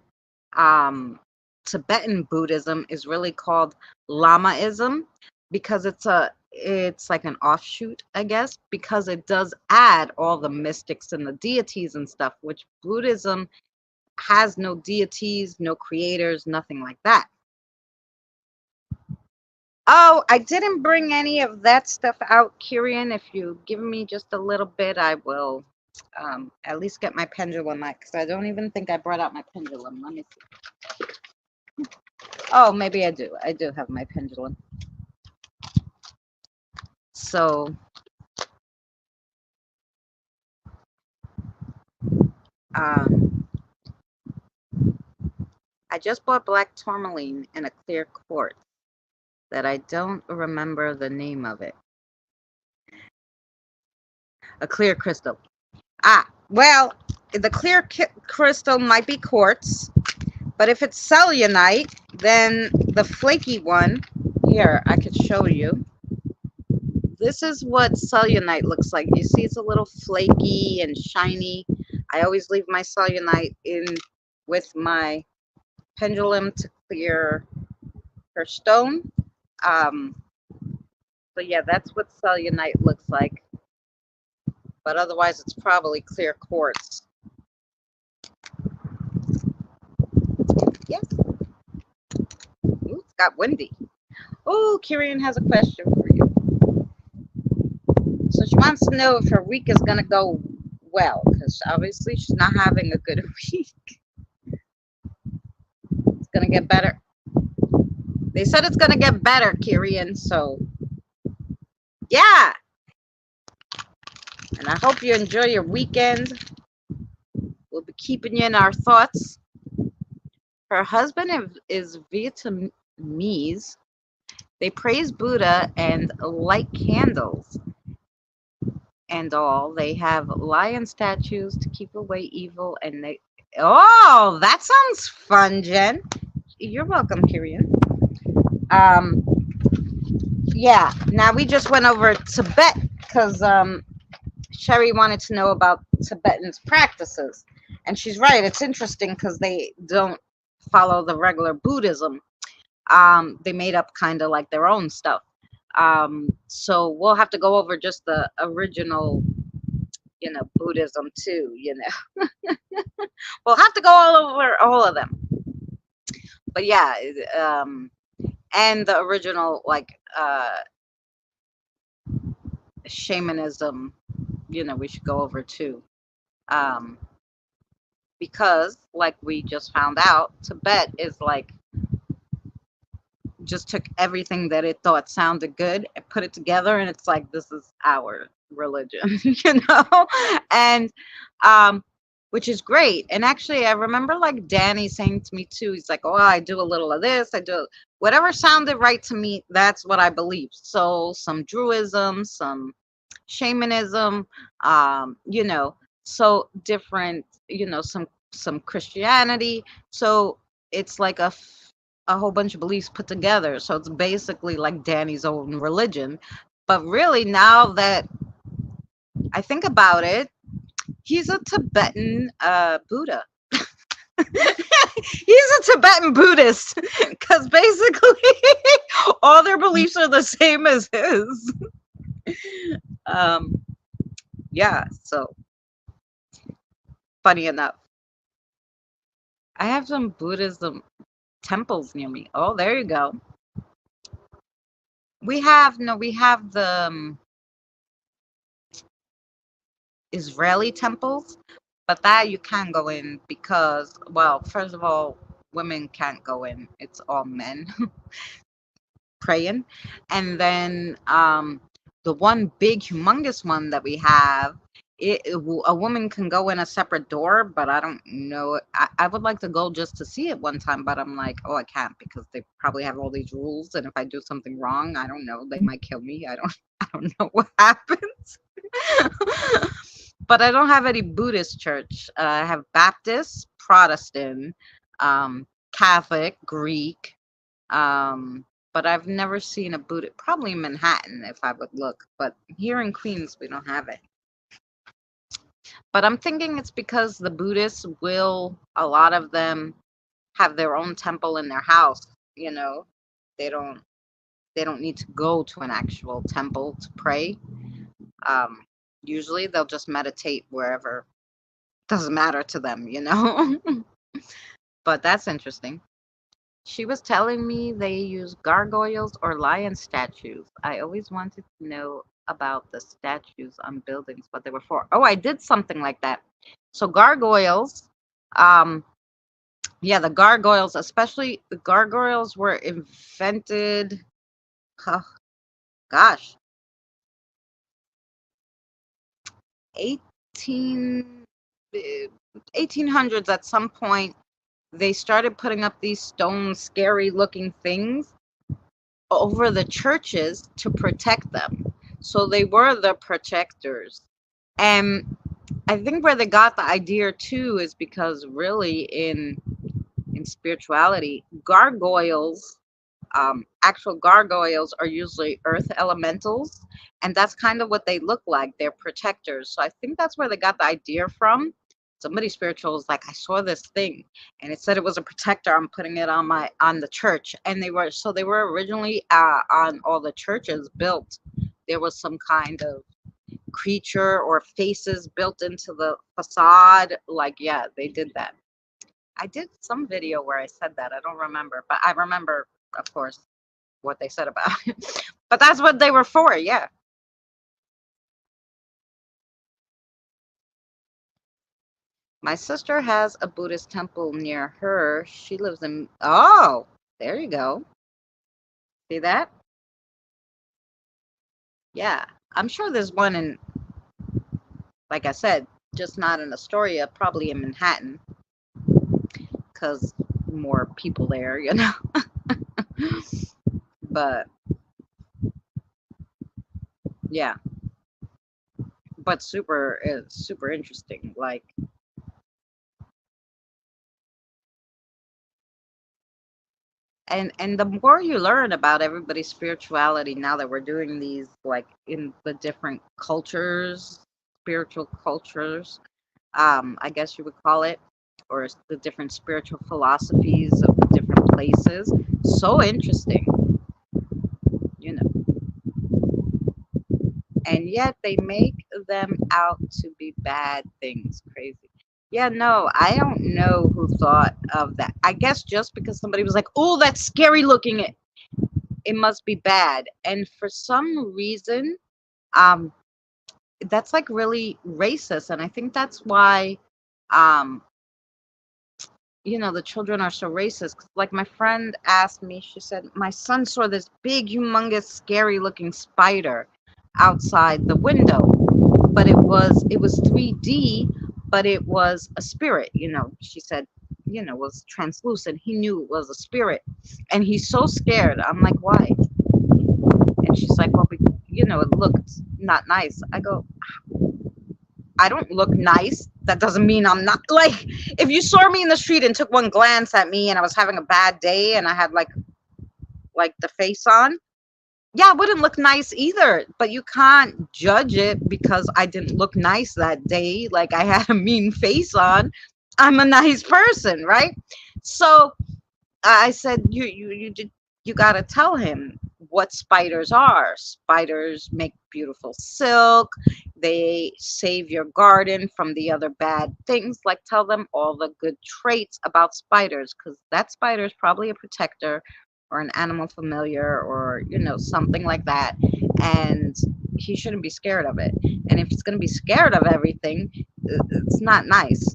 Tibetan Buddhism is really called Lamaism, because it's like an offshoot, I guess, because it does add all the mystics and the deities and stuff, which Buddhism has no deities, no creators, nothing like that. Oh, I didn't bring any of that stuff out, Kirian. If you give me just a little bit, I will at least get my pendulum out, because I don't even think I brought out my pendulum. Let me see. Oh, maybe I do. I do have my pendulum. So, um, I just bought black tourmaline in a clear quartz that I don't remember the name of it. A clear crystal. Well, the clear crystal might be quartz, but if it's cellulite, then the flaky one, here, I could show you. This is what cellulite looks like. You see it's a little flaky and shiny. I always leave my cellulite in with my pendulum to clear her stone. So yeah, that's what cellulite looks like. But otherwise, it's probably clear quartz. Yes. Ooh, it's got windy. Oh, Kirian has a question for you. So she wants to know if her week is going to go well, because obviously she's not having a good week. It's going to get better. They said it's going to get better, Kirian, so yeah. And I hope you enjoy your weekend. We'll be keeping you in our thoughts. Her husband is Vietnamese. They praise Buddha and light candles and all. They have lion statues to keep away evil, and they. Oh, that sounds fun, Jen. You're welcome, Kirian. Yeah. Now we just went over Tibet because Sherry wanted to know about Tibetan's practices, and she's right. It's interesting because they don't follow the regular Buddhism. They made up kind of like their own stuff. So we'll have to go over just the original, Buddhism too. We'll have to go all over all of them. But yeah, and the original like shamanism, we should go over too. Because like we just found out, Tibet is like just took everything that it thought sounded good and put it together, and it's like, this is our religion. And which is great. And actually I remember like Danny saying to me too, he's like, oh, I do a little of this, I do whatever sounded right to me, that's what I believe. So some Druidism, some shamanism, so different, some Christianity. So it's like a whole bunch of beliefs put together. So it's basically like Danny's own religion. But really, now that I think about it, he's a Tibetan Buddha. He's a Tibetan Buddhist because basically all their beliefs are the same as his. Yeah, so funny enough. I have some Buddhism temples near me. Oh, there you go. We have the Israeli temples, but that you can't go in because, well, first of all, women can't go in. It's all men praying. And then the one big, humongous one that we have, a woman can go in a separate door, but I don't know. I would like to go just to see it one time, but I'm like, oh, I can't because they probably have all these rules, and if I do something wrong, I don't know, they might kill me. I don't know what happens. But I don't have any Buddhist church. I have Baptist, Protestant, Catholic, Greek. But I've never seen a Buddhist. Probably in Manhattan if I would look. But here in Queens, we don't have it. But I'm thinking it's because the Buddhists a lot of them have their own temple in their house. They don't need to go to an actual temple to pray. Usually they'll just meditate wherever. Doesn't matter to them. But that's interesting. She was telling me they use gargoyles or lion statues. I always wanted to know about the statues on buildings, what they were for. Oh, I did something like that. So gargoyles, yeah, the gargoyles, especially the gargoyles were invented, oh, gosh, 18, 1800s at some point. they started putting up these stone, scary looking things over the churches to protect them. So they were the protectors. And I think where they got the idea too is because really in spirituality, gargoyles, actual gargoyles are usually earth elementals, and that's kind of what they look like. They're protectors. So I think that's where they got the idea from. Somebody spiritual was like, I saw this thing, and it said it was a protector. I'm putting it on the church, and they were originally on all the churches built. There was some kind of creature or faces built into the facade. Like, yeah, they did that. I did some video where I said that. I don't remember, but I remember, of course, what they said about it. But that's what they were for, yeah. My sister has a Buddhist temple near her. She lives in, oh, there you go. See that? Yeah. I'm sure there's one in, like I said, just not in Astoria, probably in Manhattan, because more people there, you know. But yeah, but super interesting. Like, and the more you learn about everybody's spirituality now that we're doing these like in the different cultures, spiritual cultures, I guess you would call it, or the different spiritual philosophies of the different places. So interesting, you know. And yet they make them out to be bad things. Crazy. Yeah, no, I don't know who thought of that. I guess just because somebody was like, "Oh, that's scary looking," it must be bad. And for some reason, um, that's like really racist. And I think that's why, um, the children are so racist. 'Cause, like my friend asked me, she said, my son saw this big, humongous, scary looking spider outside the window, but it was 3D, but it was a spirit, she said, was translucent. He knew it was a spirit. And he's so scared. I'm like, why? And she's like, well, it looked not nice. I go, I don't look nice. That doesn't mean I'm not like, if you saw me in the street and took one glance at me and I was having a bad day and I had like the face on, yeah, it wouldn't look nice either. But you can't judge it because I didn't look nice that day. Like I had a mean face on. I'm a nice person, right? So I said, you got to tell him what spiders are. Spiders make beautiful silk. They save your garden from the other bad things. Like tell them all the good traits about spiders, because that spider is probably a protector or an animal familiar or something like that. And he shouldn't be scared of it. And if he's going to be scared of everything, it's not nice.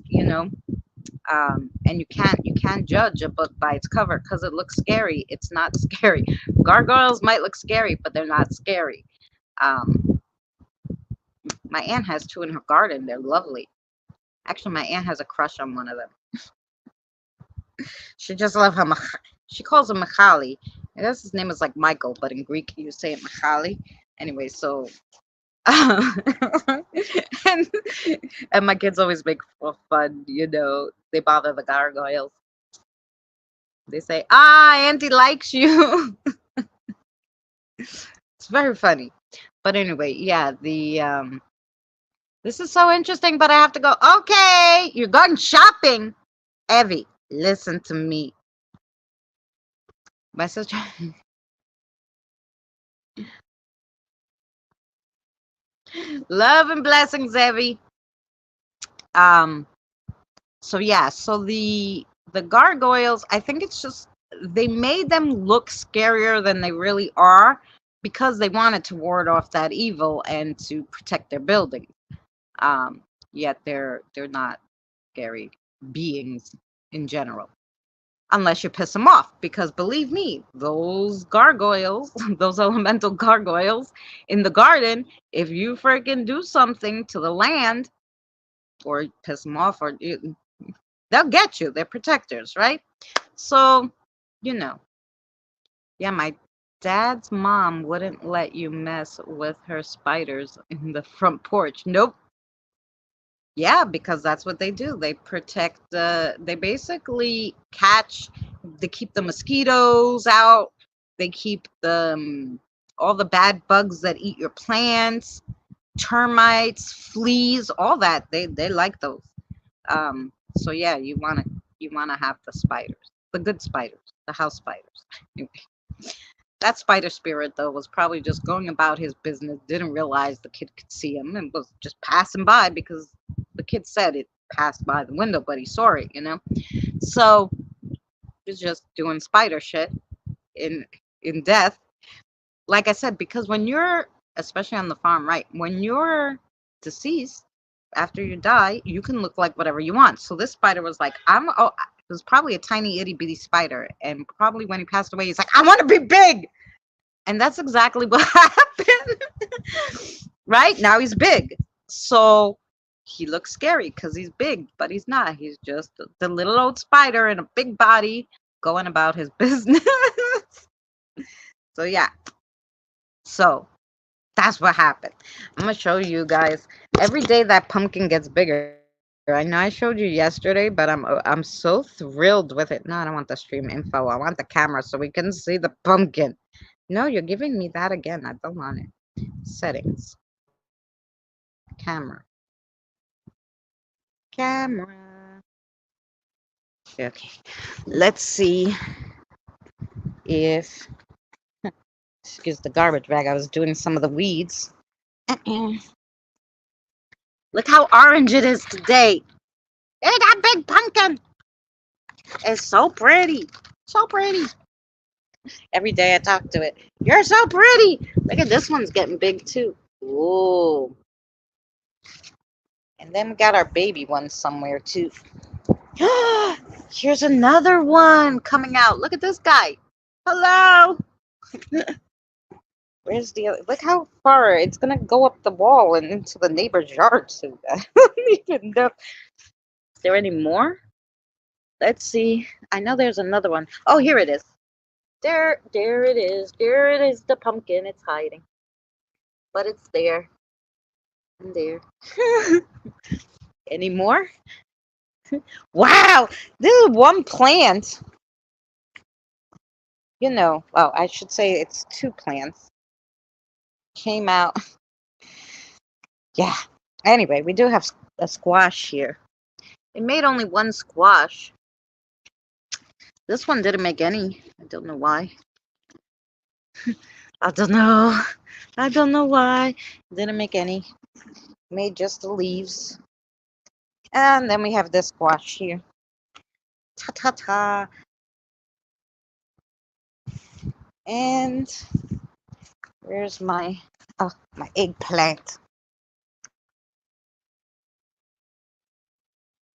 And you can't judge a book by its cover because it looks scary. It's not scary. Gargoyles might look scary, but they're not scary. um my aunt has two in her garden. They're lovely. Actually, my aunt has a crush on one of them. She just loves him. She calls him Michali. I guess his name is like Michael, but in Greek you say it Michali. Anyway, so and and my kids always make for fun. They bother the gargoyles. They say, Auntie likes you. It's very funny. But anyway, yeah, this is so interesting, but I have to go. Okay, you're going shopping. Evie, listen to me. My sister. Love and blessings, Evie. Um, so yeah, so the gargoyles, I think it's just they made them look scarier than they really are because they wanted to ward off that evil and to protect their buildings. Um, Yet they're not scary beings in general, unless you piss them off. Because believe me, those gargoyles, those elemental gargoyles in the garden, if you freaking do something to the land or piss them off, or they'll get you. They're protectors, right? So, yeah, my dad's mom wouldn't let you mess with her spiders in the front porch. Nope. Yeah, because that's what they do. They protect they basically they keep the mosquitoes out. They keep all the bad bugs that eat your plants, termites, fleas, all that. They like those. So yeah, you wanna have the spiders, the good spiders, the house spiders. Anyway, that spider spirit though was probably just going about his business, didn't realize the kid could see him, and was just passing by because the kid said it passed by the window, but he saw it. So he's just doing spider shit in death. Like I said, because when you're, especially on the farm, right? When you're deceased, after you die, you can look like whatever you want. So this spider was like, it was probably a tiny itty bitty spider. And probably when he passed away, he's like, I want to be big. And that's exactly what happened. Right? Now he's big. So he looks scary because he's big, but he's not. He's just the little old spider in a big body going about his business. So yeah. So that's what happened. I'm gonna show you guys every day that pumpkin gets bigger. I know I showed you yesterday, but I'm so thrilled with it. No, I don't want the stream info. I want the camera so we can see the pumpkin. No, you're giving me that again. I don't want it. Settings. Camera. Camera. Okay. Let's see if excuse the garbage bag. I was doing some of the weeds. Look how orange it is today. Hey, that big pumpkin. It's so pretty. So pretty. Every day I talk to it. You're so pretty. Look at this one's getting big too. Whoa. And then we got our baby one somewhere too. Here's another one coming out. Look at this guy. Hello. Where's the other? Look how far it's gonna go up the wall and into the neighbor's yard. So I don't even know. Is there any more? Let's see. I know there's another one. Oh, here it is. There it is. There it is. The pumpkin. It's hiding, but it's there. And there. Any more? Wow, this is one plant. Well, I should say it's two plants. Came out. Yeah. Anyway, we do have a squash here. It made only one squash. This one didn't make any. I don't know why. I don't know. I don't know why. Didn't make any. Made just the leaves. And then we have this squash here. Ta ta ta. And where's my eggplant?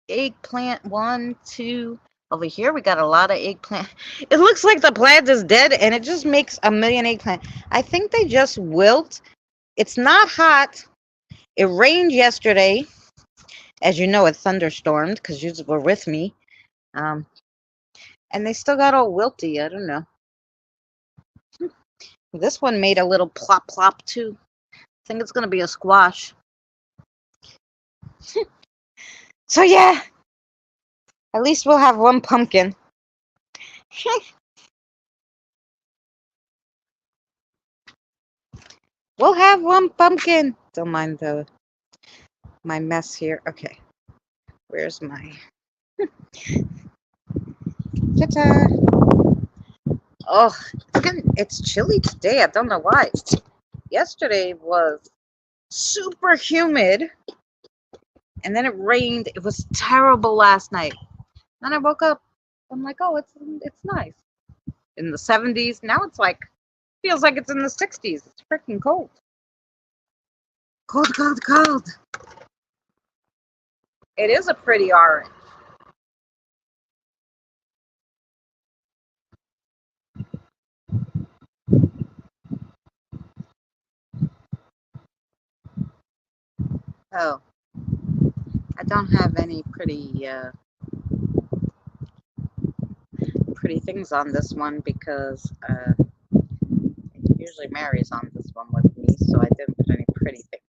Eggplant 1, 2. Over here we got a lot of eggplant. It looks like the plant is dead and it just makes a million eggplant. I think they just wilt. It's not hot. It rained yesterday. As you know, it thunderstormed because you were with me. And they still got all wilty. I don't know. This one made a little plop plop too. I think it's going to be a squash. So yeah, at least we'll have one pumpkin. We'll have one pumpkin. Don't mind my mess here. Okay, where's my ta-ta? Oh, it's chilly today. I don't know why. Yesterday was super humid, and then it rained. It was terrible last night. Then I woke up. I'm like, oh, it's nice. In the 70s. Now it's like, feels like it's in the 60s. It's freaking cold. Cold, cold, cold. It is a pretty orange. Oh, I don't have any pretty pretty things on this one because usually Mary's on this one with me, so I didn't put any pretty things.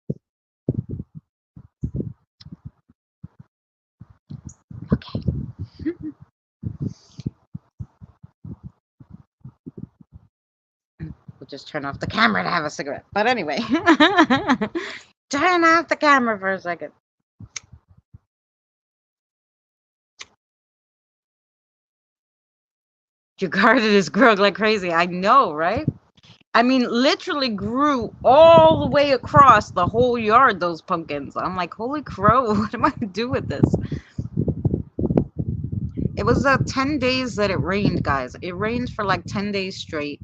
Okay. We'll just turn off the camera to have a cigarette. But anyway, turn off the camera for a second. Your garden is growing like crazy. I know, right? I mean, literally grew all the way across the whole yard, those pumpkins. I'm like, holy crow, what am I going to do with this? It was 10 days that it rained, guys. It rained for like 10 days straight.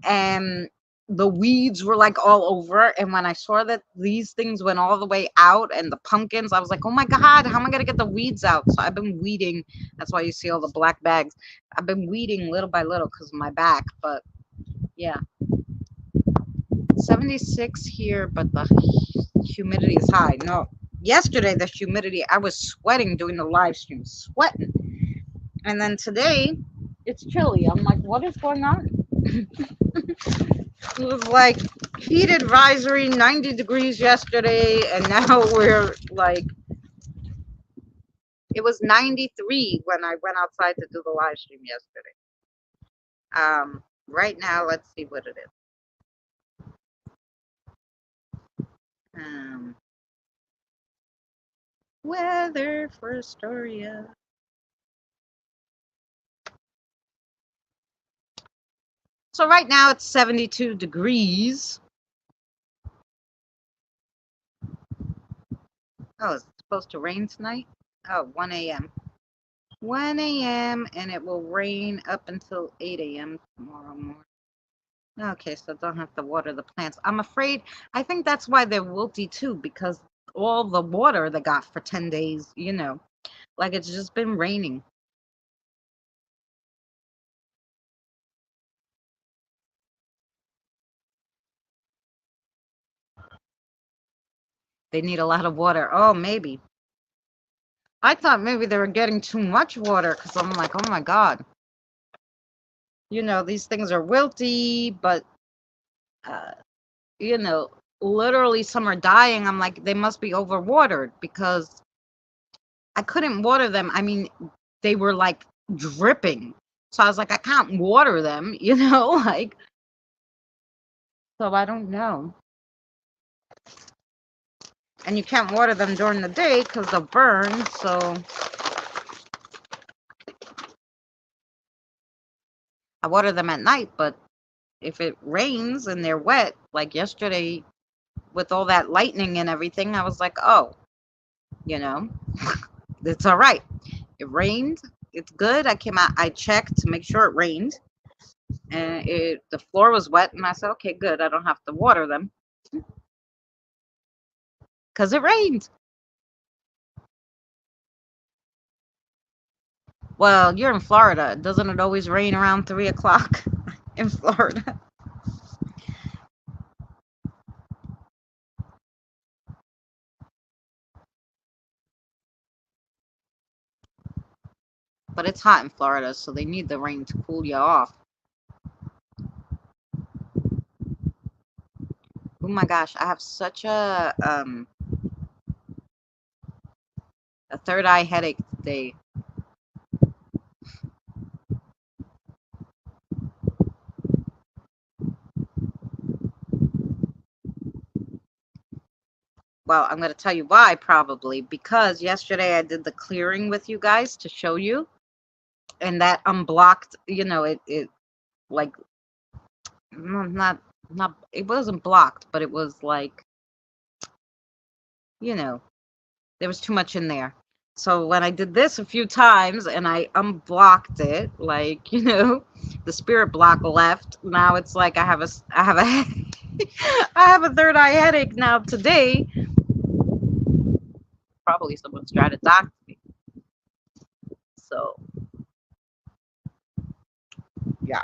And the weeds were like all over. And when I saw that these things went all the way out and the pumpkins, I was like, oh my God, how am I going to get the weeds out? So I've been weeding. That's why you see all the black bags. I've been weeding little by little because of my back. But yeah. 76 here, but the humidity is high. No, yesterday the humidity, I was sweating doing the live stream, sweating. And then today it's chilly. I'm like, what is going on? It was like heat advisory, 90 degrees yesterday, and now we're like, it was 93 when I went outside to do the live stream yesterday. Right now, let's see what it is. Weather for Astoria. So right now it's 72 degrees. Oh, is it supposed to rain tonight? Oh, 1 a.m. 1 a.m. and it will rain up until 8 a.m. tomorrow morning. Okay, so don't have to water the plants. I'm afraid, I think that's why they're wilty too, because all the water they got for 10 days, you know, like it's just been raining. They need a lot of water. Oh, maybe. I thought maybe they were getting too much water because I'm like, oh my God. You know, these things are wilty, but, you know, literally some are dying. I'm like, they must be overwatered because I couldn't water them. I mean, they were like dripping. So I was like, I can't water them, you know, like, so I don't know. And you can't water them during the day because they'll burn. So I water them at night. But if it rains and they're wet, like yesterday with all that lightning and everything, I was like, oh, you know, it's all right. It rained. It's good. I came out, I checked to make sure it rained. And the floor was wet. And I said, okay, good. I don't have to water them because it rained. Well, you're in Florida. Doesn't it always rain around 3 o'clock in Florida? But it's hot in Florida, so they need the rain to cool you off. Oh my gosh, I have such a third eye headache today. Well, I'm going to tell you why, probably. Because yesterday I did the clearing with you guys to show you. And that unblocked, you know, it like, not, it wasn't blocked, but it was like, you know, there was too much in there. So when I did this a few times and I unblocked it, like, you know, the spirit block left. Now it's like I have a I have a third eye headache now today. Probably someone's trying to talk to me. So yeah.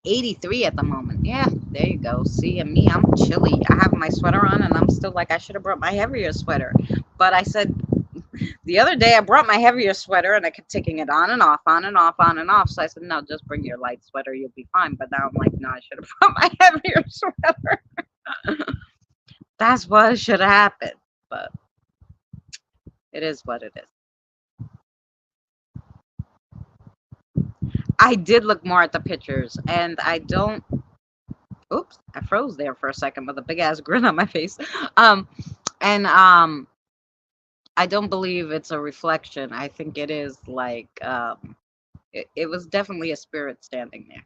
83 at the moment. Yeah, there you go. See, and me, I'm chilly. I have my sweater on, and I'm still like, I should have brought my heavier sweater. But I said the other day, I brought my heavier sweater, and I kept taking it on and off, on and off, on and off. So I said, no, just bring your light sweater. You'll be fine. But now I'm like, no, I should have brought my heavier sweater. That's what should have happened. But it is what it is. I did look more at the pictures, and I don't. Oops, I froze there for a second with a big ass grin on my face. Um, and I don't believe it's a reflection. I think it is like it was definitely a spirit standing there.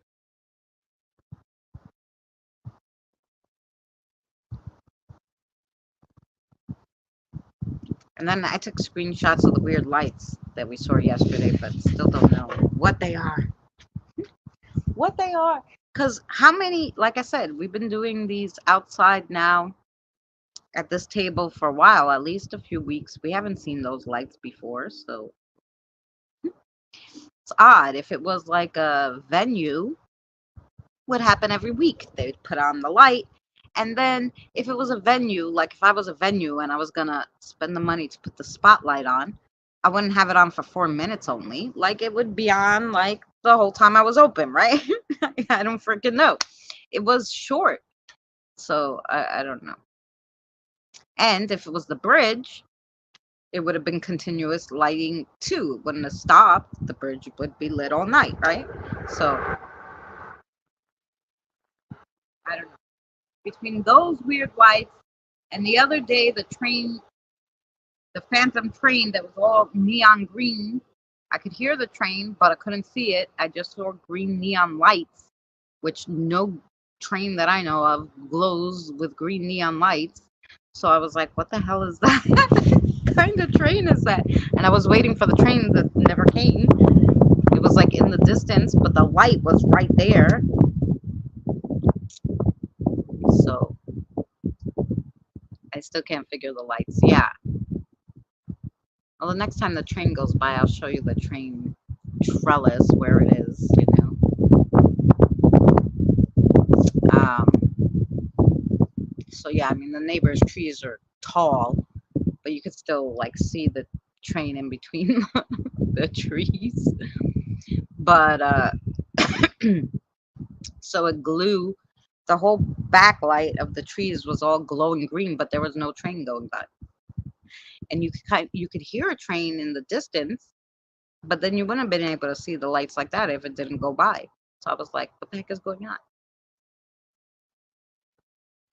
And then I took screenshots of the weird lights that we saw yesterday, but still don't know what they are. What they are. Because how many, like I said, we've been doing these outside now at this table for a while, at least a few weeks. We haven't seen those lights before, so it's odd. If it was like a venue, would happen every week. They'd put on the light. And then if it was a venue, like if I was a venue and I was going to spend the money to put the spotlight on, I wouldn't have it on for 4 minutes only. Like it would be on like the whole time I was open, right? I don't freaking know. It was short. So I don't know. And if it was the bridge, it would have been continuous lighting too. It wouldn't have stopped. The bridge would be lit all night, right? So I don't know. Between those weird lights and the other day, the phantom train that was all neon green. I could hear the train, but I couldn't see it. I just saw green neon lights, which no train that I know of glows with green neon lights. So I was like, what the hell is that? What kind of train is that? And I was waiting for the train that never came. It was like in the distance, but the light was right there. So I still can't figure the lights. Yeah. Well, the next time the train goes by, I'll show you the train trellis where it is, you know. Um, so yeah, I mean the neighbors' trees are tall, but you could still like see the train in between the trees. But so it glue the whole backlight of the trees was all glowing green, but there was no train going by. And you could hear a train in the distance, but then you wouldn't have been able to see the lights like that if it didn't go by. So I was like, what the heck is going on?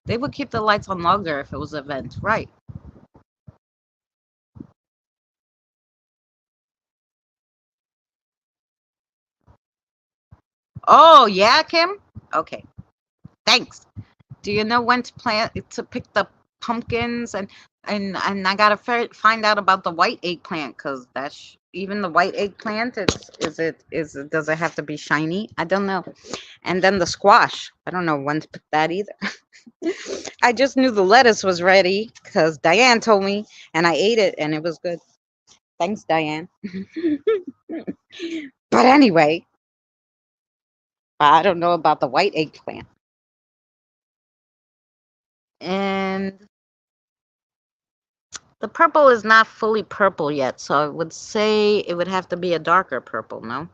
They would keep the lights on longer if it was an event, right? Oh yeah, Kim. Okay, thanks. Do you know when to pick the pumpkins and I gotta find out about the white eggplant because that's even the white eggplant. Is it does it have to be shiny? I don't know. And then the squash. I don't know when to pick that either. I just knew the lettuce was ready because Diane told me and I ate it and it was good. Thanks, Diane. But anyway, I don't know about the white eggplant. And the purple is not fully purple yet, so I would say it would have to be a darker purple, no?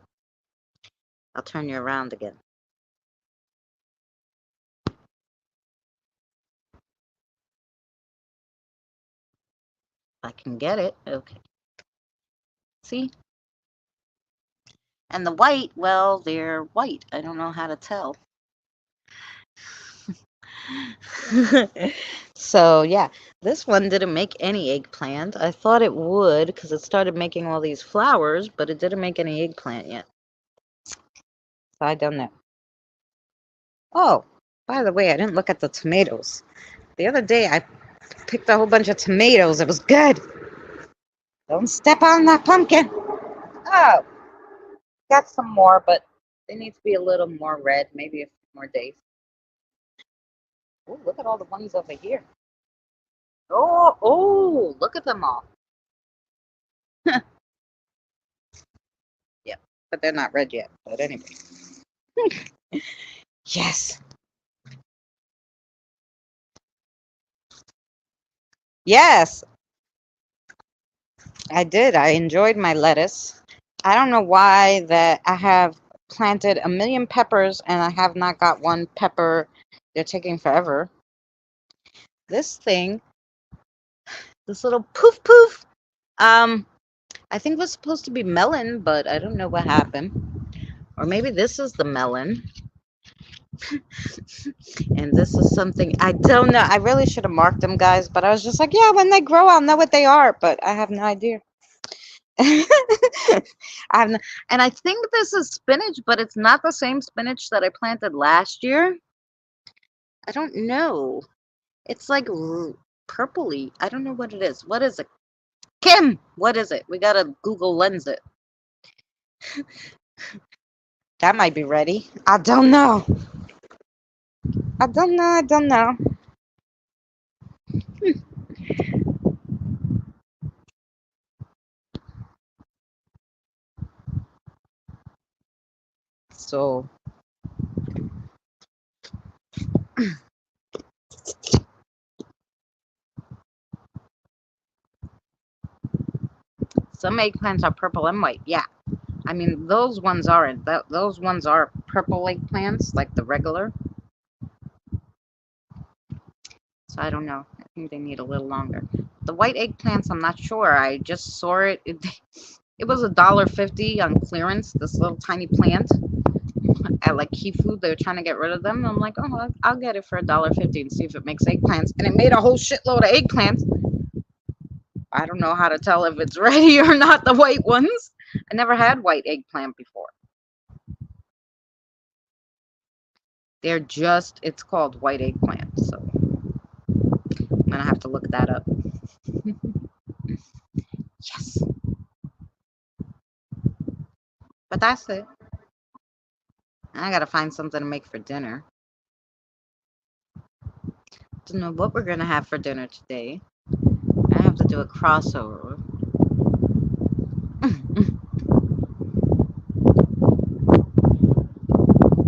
I'll turn you around again. If I can get it. Okay. See? And the white, well, they're white. I don't know how to tell. So, yeah, this one didn't make any eggplant. I thought it would because it started making all these flowers, but it didn't make any eggplant yet. So I don't know. Oh, by the way, I didn't look at the tomatoes. The other day I picked a whole bunch of tomatoes. It was good. Don't step on that pumpkin. Oh, got some more, but they need to be a little more red, maybe a few more days. Oh, look at all the ones over here. Oh, look at them all. Yeah, but they're not red yet. But anyway. Yes. Yes, I did. I enjoyed my lettuce. I don't know why that I have planted a million peppers and I have not got one pepper. They're taking forever. This thing, this little poof poof, um, I think was supposed to be melon, but I don't know what happened. Or maybe this is the melon. And this is something I don't know. I really should have marked them, guys, but I was just like, yeah, when they grow, I'll know what they are, but I have no idea. I have no, and I think this is spinach, but it's not the same spinach that I planted last year. I don't know. It's like purpley. I don't know what it is. What is it? Kim, what is it? We gotta Google Lens it. That might be ready. I don't know. I don't know. I don't know. So some eggplants are purple and white. Yeah. I mean, those ones aren't. Those ones are purple eggplants, like the regular. So I don't know. I think they need a little longer. The white eggplants, I'm not sure. I just saw it. It was $1.50 on clearance. This little tiny plant at like Key Food. They were trying to get rid of them. I'm like, oh, I'll get it for $1.50 and see if it makes eggplants. And it made a whole shitload of eggplants. I don't know how to tell if it's ready or not. The white ones. I never had white eggplant before. They're just. It's called white eggplant. So I'm gonna have to look that up. Yes. But that's it. I gotta find something to make for dinner. Don't know what we're gonna have for dinner today. I have to do a crossover.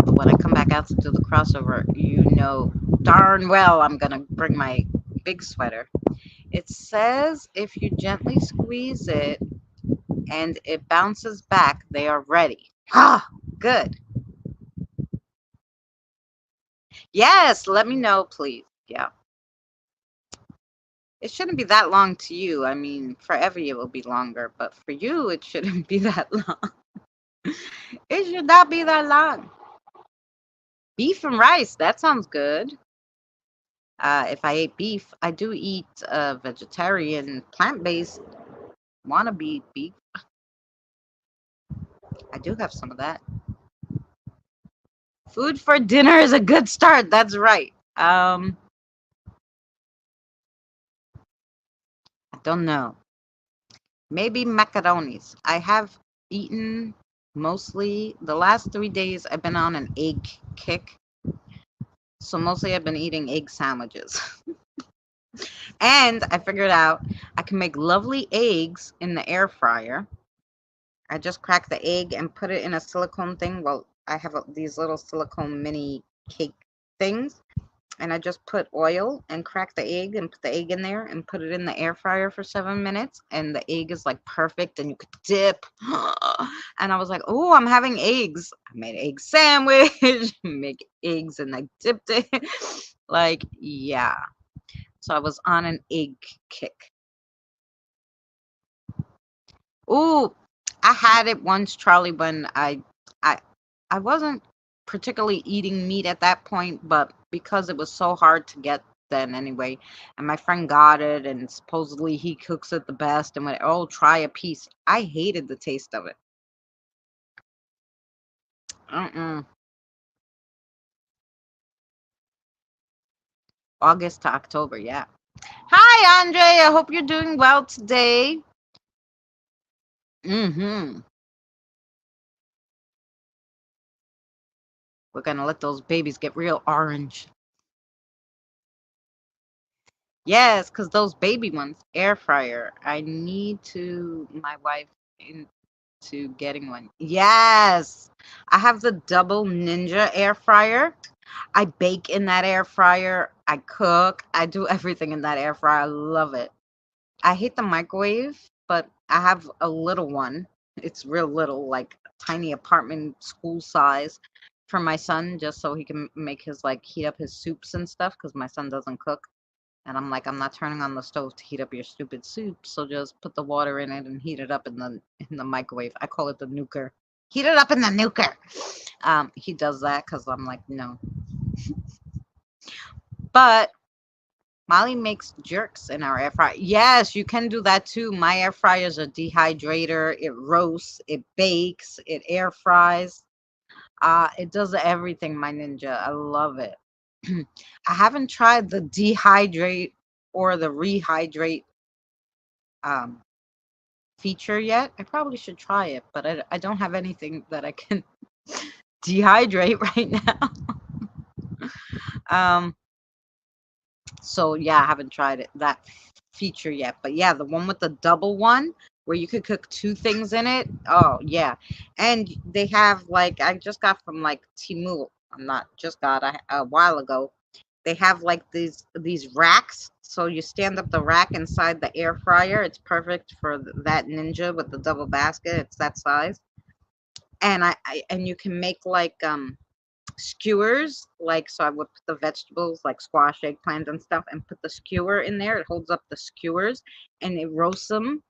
But when I come back out to do the crossover, you know darn well I'm gonna bring my big sweater. It says if you gently squeeze it and it bounces back, they are ready. Ah, good. Yes, let me know, please. Yeah. It shouldn't be that long to you. I mean, for Evie it will be longer, but for you, it shouldn't be that long. It should not be that long. Beef and rice, that sounds good. If I ate beef, I do eat vegetarian, plant-based wannabe beef. I do have some of that. Food for dinner is a good start. That's right. I don't know. Maybe macaronis. I have eaten mostly the last 3 days. I've been on an egg kick, so mostly I've been eating egg sandwiches. And I figured out I can make lovely eggs in the air fryer. I just crack the egg and put it in a silicone thing. Well, I have these little silicone mini cake things. And I just put oil and crack the egg and put the egg in there and put it in the air fryer for 7 minutes. And the egg is like perfect and you could dip. And I was like, oh, I'm having eggs. I made an egg sandwich, make eggs and I dipped it. Like, yeah. So I was on an egg kick. Ooh, I had it once, Charlie, when I I wasn't particularly eating meat at that point, but because it was so hard to get then anyway, and my friend got it, and supposedly he cooks it the best, and went, oh, try a piece. I hated the taste of it. Mm-mm. August to October, yeah. Hi, Andre. I hope you're doing well today. Mm-hmm. We're gonna let those babies get real orange. Yes, because those baby ones, air fryer. I need to my wife into getting one. Yes. I have the double Ninja air fryer. I bake in that air fryer. I cook. I do everything in that air fryer. I love it. I hate the microwave, but I have a little one. It's real little, like tiny apartment school size for my son, just so he can make his like heat up his soups and stuff because my son doesn't cook. And I'm like, I'm not turning on the stove to heat up your stupid soup, so just put the water in it and heat it up in the microwave. I call it the nuker. Heat it up in the nuker. He does that because I'm like, no. But Molly makes jerks in our air fryer. Yes, you can do that too. My air fryer is a dehydrator. It roasts, it bakes, it air fries. It does everything, my ninja. I love it. I haven't tried the dehydrate or the rehydrate um, feature yet. I probably should try it, but I don't have anything that I can dehydrate right now. um, so yeah, I haven't tried that feature yet. But yeah, the one with the double one where you could cook two things in it. Oh yeah, and they have like I just got from like Temu. I'm not just got a while ago. They have like these racks, so you stand up the rack inside the air fryer. It's perfect for that Ninja with the double basket. It's that size, and and you can make like skewers. Like so, I would put the vegetables like squash, eggplant, and stuff, and put the skewer in there. It holds up the skewers, and it roasts them.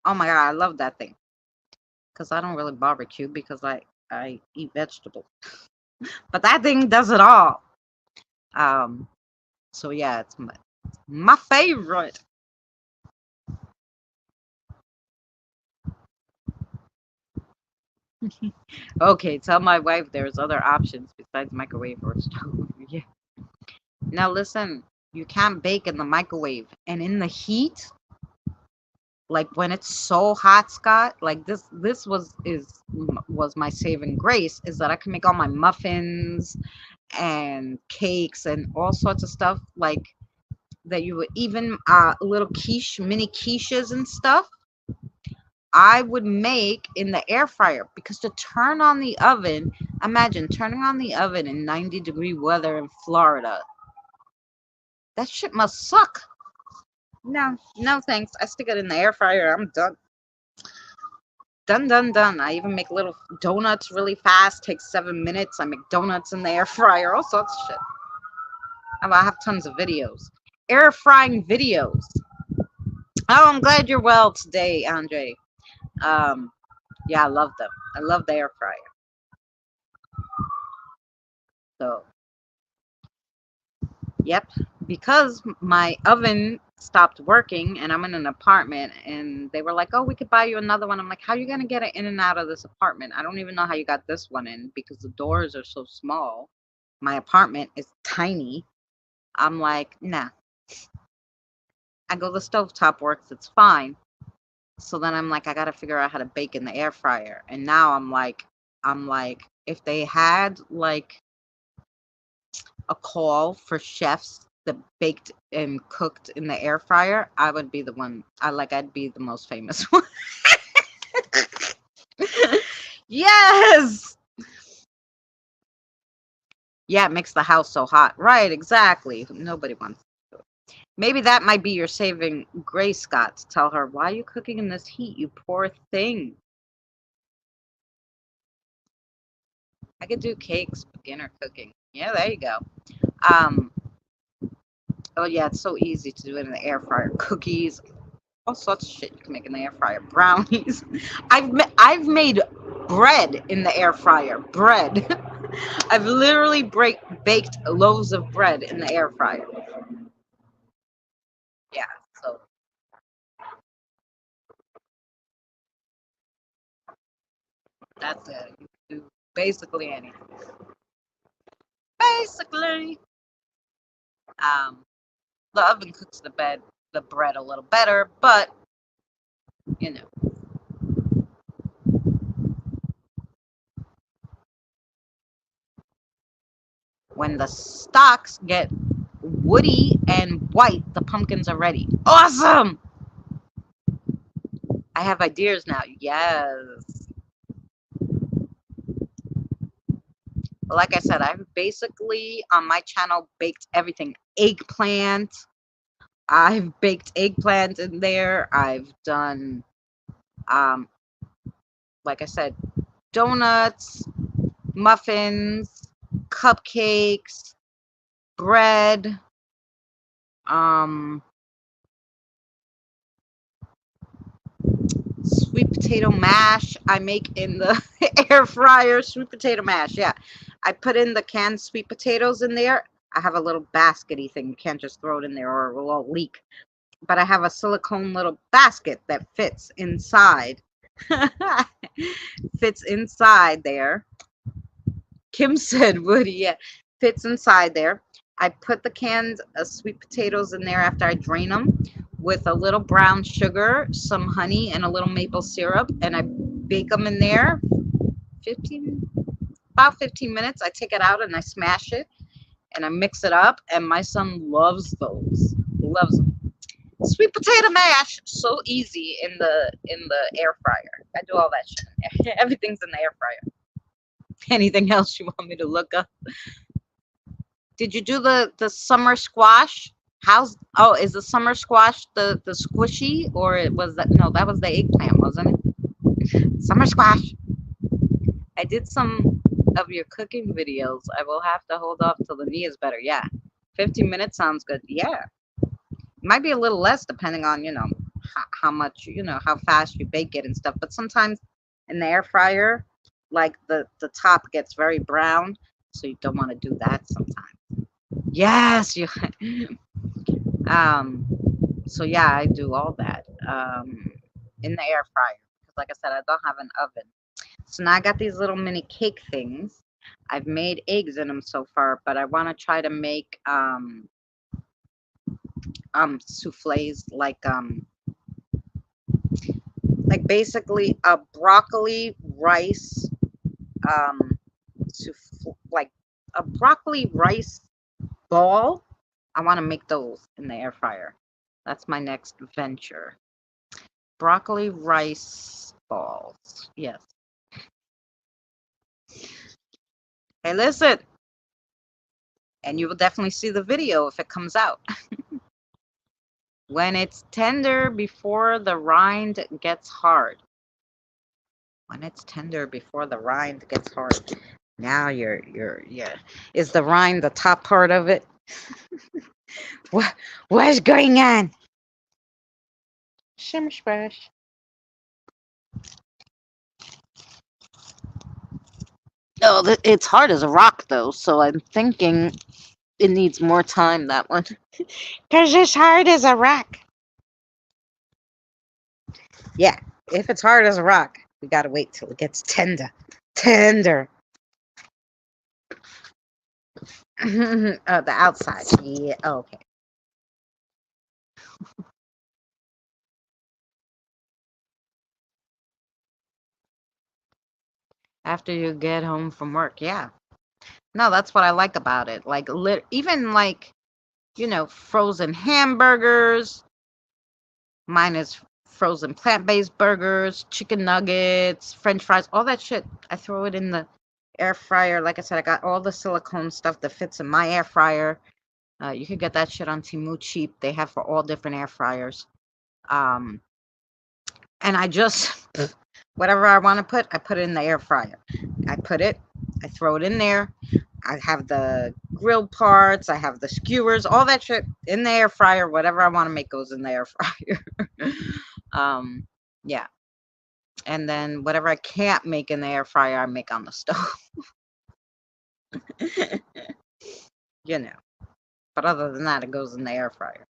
Oh my god, I love that thing because I don't really barbecue because I eat vegetables, but that thing does it all. Um, so yeah, it's my favorite. Okay, tell my wife there's other options besides microwave or stove. Yeah. Now listen, you can't bake in the microwave and in the heat, like when it's so hot, Scott, like this was my saving grace is that I can make all my muffins and cakes and all sorts of stuff like that you would even little mini quiches and stuff I would make in the air fryer because to turn on the oven, imagine turning on the oven in 90-degree weather in Florida. That shit must suck. No, no thanks. I stick it in the air fryer. I'm done. Done, done, done. I even make little donuts really fast. Takes 7 minutes. I make donuts in the air fryer. All sorts of shit. I have tons of videos. Air frying videos. Oh, I'm glad you're well today, Andre. Um, yeah, I love them. I love the air fryer. So yep, because my oven stopped working and I'm in an apartment and they were like, "Oh, we could buy you another one." I'm like, "How are you going to get it in and out of this apartment? I don't even know how you got this one in because the doors are so small. My apartment is tiny." I'm like, "Nah." I go, "The stovetop works. It's fine." So then I'm like, I got to figure out how to bake in the air fryer. And now I'm like if they had like a call for chefs that baked and cooked in the air fryer, I would be the one. I'd be the most famous one. Yes. Yeah, it makes the house so hot. Right, exactly. Nobody wants to do it. Maybe that might be your saving grace, Scott, to tell her, why are you cooking in this heat, you poor thing? I could do cakes, beginner cooking. Yeah, there you go. Um, oh yeah, it's so easy to do it in the air fryer. Cookies, all sorts of shit you can make in the air fryer. Brownies. I've made bread in the air fryer. Bread. I've literally baked loaves of bread in the air fryer. Yeah. So that's it. You can do basically anything. Basically, um, the oven cooks the bread a little better, but you know, when the stalks get woody and white, the pumpkins are ready. Awesome! I have ideas now. Yes. like I said, I've basically on my channel baked everything. Eggplant. I've baked eggplant in there. I've done, like I said, donuts, muffins, cupcakes, bread, sweet potato mash. I make in the air fryer. Sweet potato mash. Yeah, I put in the canned sweet potatoes in there. I have a little baskety thing. You can't just throw it in there or it will all leak. But I have a silicone little basket that fits inside. Fits inside there. Kim said, Woody, yeah, fits inside there. I put the canned sweet potatoes in there after I drain them with a little brown sugar, some honey, and a little maple syrup. And I bake them in there 15, about 15 minutes. I take it out and I smash it and I mix it up. And my son loves those. He loves them. Sweet potato mash, so easy in the air fryer. I do all that shit. Everything's in the air fryer. Anything else you want me to look up? Did you do the summer squash? Is the summer squash the squishy, or it was that, no, that was the eggplant, wasn't it? Summer squash. I did some of your cooking videos. I will have to hold off till the knee is better. Yeah. 15 minutes sounds good. Yeah. Might be a little less depending on, how much, how fast you bake it and stuff. But sometimes in the air fryer, like the top gets very brown, so you don't want to do that sometimes. Yes, you. So yeah, I do all that in the air fryer because, like I said, I don't have an oven. So now I got these little mini cake things. I've made eggs in them so far, but I want to try to make souffles, like basically a broccoli rice like a broccoli rice ball. I want to make those in the air fryer. That's my next venture. Broccoli rice balls. Yes. Hey, listen. And you will definitely see the video if it comes out. When it's tender before the rind gets hard. When it's tender before the rind gets hard. Now you're is the rind the top part of it? What's going on? Shimmer splash. Oh, it's hard as a rock though, so I'm thinking it needs more time, that one. Because it's hard as a rock. Yeah, if it's hard as a rock, we gotta wait till it gets tender. Tender. The outside. Yeah, okay. After you get home from work, yeah. No, that's what I like about it. Like, even like, frozen hamburgers. Mine is frozen plant-based burgers, chicken nuggets, French fries, all that shit. I throw it in the air fryer. Like I said, I got all the silicone stuff that fits in my air fryer. You can get that shit on Temu cheap. They have for all different air fryers. And I just whatever I want to put, I put it in the air fryer. I throw it in there. I have the grill parts, I have the skewers, all that shit in the air fryer. Whatever I want to make goes in the air fryer. Yeah. And then whatever I can't make in the air fryer, I make on the stove. But other than that, it goes in the air fryer.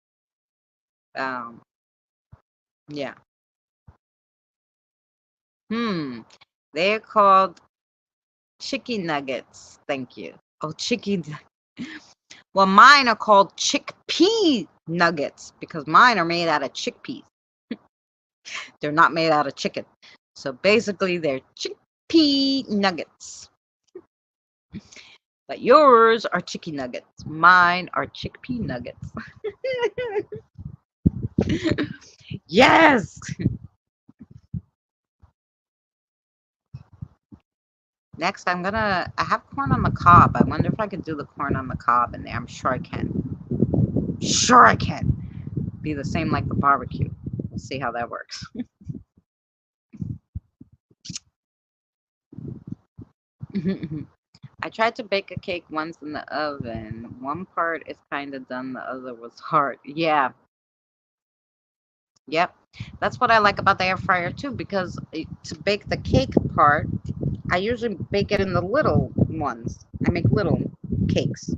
Yeah. They're called chicken nuggets. Thank you. Oh, chicken. Well, mine are called chickpea nuggets because mine are made out of chickpeas. They're not made out of chicken. So basically, they're chickpea nuggets. But yours are chicken nuggets. Mine are chickpea nuggets. Yes! Next, I have corn on the cob. I wonder if I could do the corn on the cob in there. I'm sure I can. Sure I can. Be the same like the barbecue. We'll see how that works. I tried to bake a cake once in the oven. One part is kind of done, the other was hard. Yeah, yep. That's what I like about the air fryer too, because to bake the cake part, I usually bake it in the little ones. I make little cakes,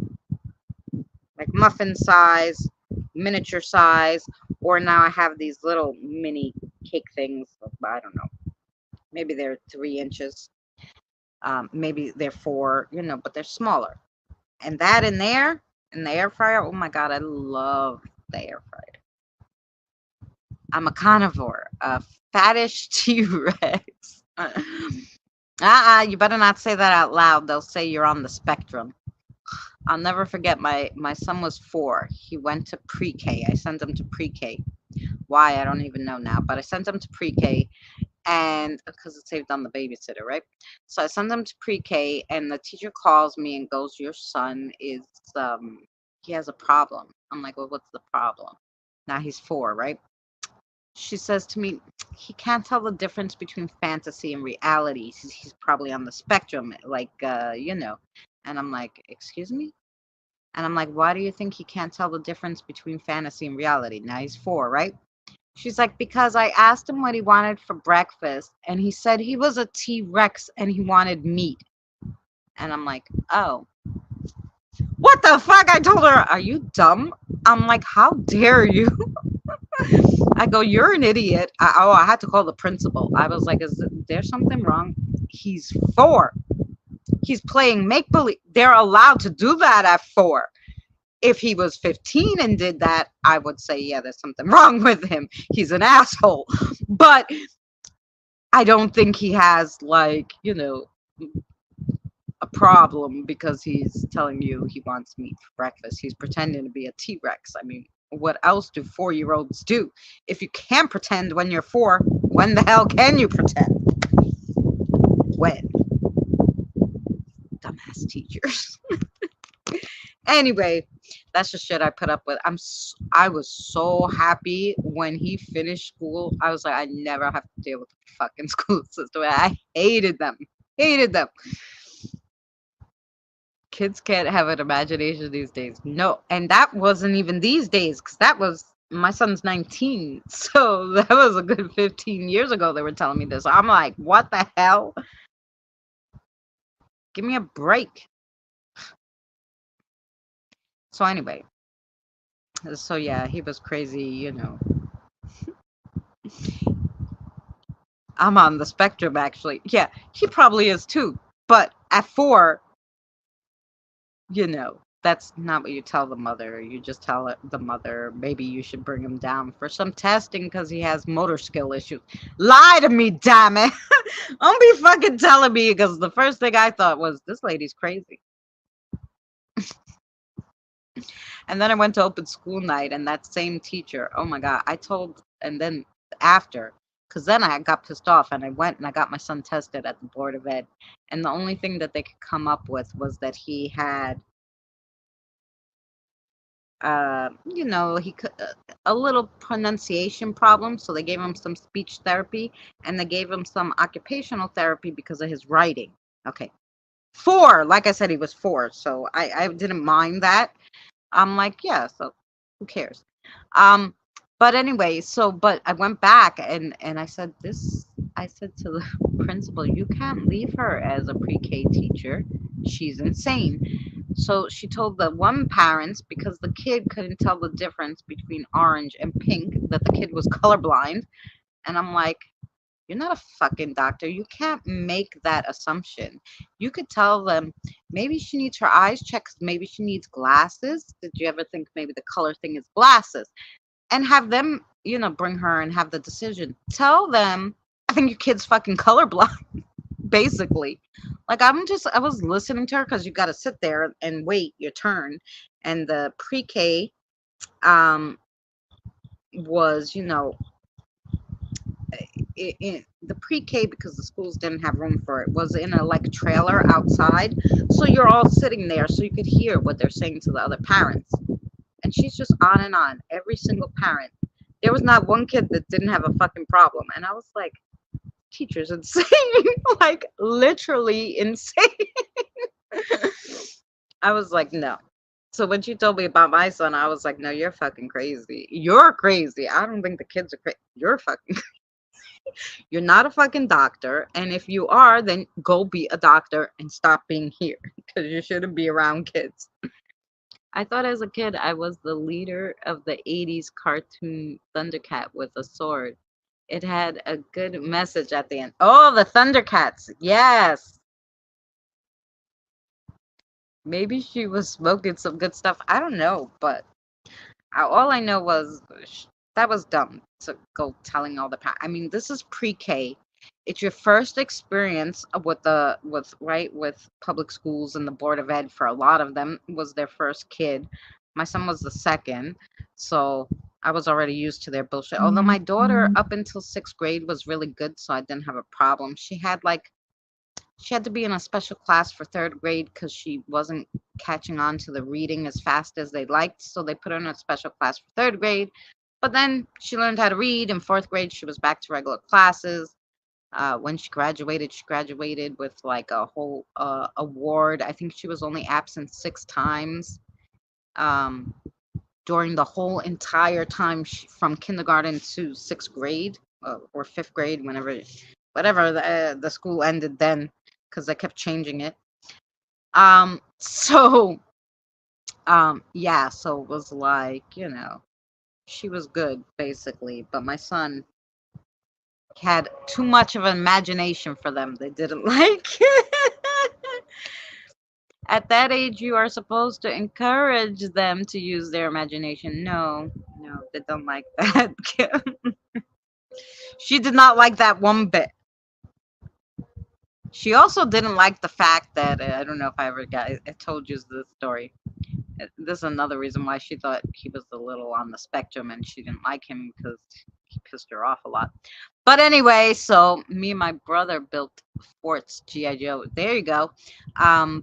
like muffin size, miniature size, or now I have these little mini cake things. I don't know. Maybe they're 3 inches. Maybe they're four, but they're smaller. And that in the air fryer, oh my God, I love the air fryer. I'm a carnivore, a fattish T-Rex. You better not say that out loud. They'll say you're on the spectrum. I'll never forget my son was 4. He went to pre-K. I sent him to pre-K. Why? I don't even know now, but I sent him to pre-K and because it saved on the babysitter, right? So I sent him to pre-K and the teacher calls me and goes, "Your son is he has a problem." I'm like, "Well, what's the problem?" Now he's 4, right? She says to me, "He can't tell the difference between fantasy and reality. He's probably on the spectrum, like And I'm like, "Excuse me?" And I'm like, "Why do you think he can't tell the difference between fantasy and reality?" Now he's 4, right? She's like, "Because I asked him what he wanted for breakfast, and he said he was a T-Rex and he wanted meat." And I'm like, "Oh, what the fuck?" I told her, "Are you dumb?" I'm like, "How dare you?" I go, "You're an idiot." I had to call the principal. I was like, "Is there something wrong?" He's 4. He's playing make believe. They're allowed to do that at 4. If he was 15 and did that, I would say, yeah, there's something wrong with him. He's an asshole. But I don't think he has, like, a problem because he's telling you he wants meat for breakfast. He's pretending to be a T-Rex. I mean, what else do 4-year-olds do? If you can't pretend when you're 4, when the hell can you pretend? When? Dumbass teachers. Anyway, that's the shit I put up with. I was so happy when he finished school. I was like, I never have to deal with the fucking school system. I hated them. Hated them. Kids can't have an imagination these days. No, and that wasn't even these days, because that was my son's 19. So that was a good 15 years ago they were telling me this. I'm like, what the hell? Give me a break. So anyway, so yeah, he was crazy. I'm on the spectrum, actually. Yeah, he probably is too. But at 4, that's not what you tell the mother. You just tell the mother, maybe you should bring him down for some testing because he has motor skill issues. Lie to me, damn it. Don't be fucking telling me, because the first thing I thought was, this lady's crazy. And then I went to open school night, and that same teacher, oh my God, and then after, because then I got pissed off and I went and I got my son tested at the Board of Ed. And the only thing that they could come up with was that he had, he could, a little pronunciation problem. So they gave him some speech therapy and they gave him some occupational therapy because of his writing. Okay. 4, like I said, he was 4. So I didn't mind that. I'm like, yeah, so who cares? Um, but anyway, but I went back and I said to the principal, "You can't leave her as a pre-K teacher. She's insane." So she told the one parents, because the kid couldn't tell the difference between orange and pink, that the kid was colorblind. And I'm like, "You're not a fucking doctor. You can't make that assumption. You could tell them maybe she needs her eyes checked. Maybe she needs glasses. Did you ever think maybe the color thing is glasses?" And have them, bring her and have the decision. Tell them, I think your kid's fucking colorblind, basically. Like, I was listening to her because you got to sit there and wait your turn. And the pre-K was, the pre-K, because the schools didn't have room for it, was in a like trailer outside. So you're all sitting there so you could hear what they're saying to the other parents. And she's just on and on, every single parent. There was not one kid that didn't have a fucking problem. And I was like, teacher's insane. Like literally insane. I was like, no. So when she told me about my son, I was like, no, you're fucking crazy. You're crazy. I don't think the kids are crazy. You're fucking You're not a fucking doctor. And if you are, then go be a doctor and stop being here because you shouldn't be around kids. I thought as a kid I was the leader of the 80s cartoon Thundercat with a sword. It had a good message at the end. Oh, the Thundercats. Yes. Maybe she was smoking some good stuff. I don't know, but all I know was that was dumb to go telling all the I mean, this is pre-K. It's your first experience with public schools, and the Board of Ed for a lot of them was their first kid. My son was the second, so I was already used to their bullshit. Although my daughter up until 6th grade was really good, so I didn't have a problem. She had to be in a special class for 3rd grade because she wasn't catching on to the reading as fast as they liked. So they put her in a special class for 3rd grade. But then she learned how to read. In 4th grade, she was back to regular classes. When she graduated with like a whole award. I think she was only absent 6 times during the whole entire time from kindergarten to 6th grade or 5th grade, whatever the school ended then, because they kept changing it. So it was like, she was good basically, but my son had too much of an imagination for them. They didn't like it. At that age, you are supposed to encourage them to use their imagination. No, they don't like that. She did not like that one bit. She also didn't like the fact that I don't know if I told you this story. This is another reason why she thought he was a little on the spectrum, and she didn't like him because he pissed her off a lot. But anyway, so me and my brother built forts, G.I. Joe. There you go.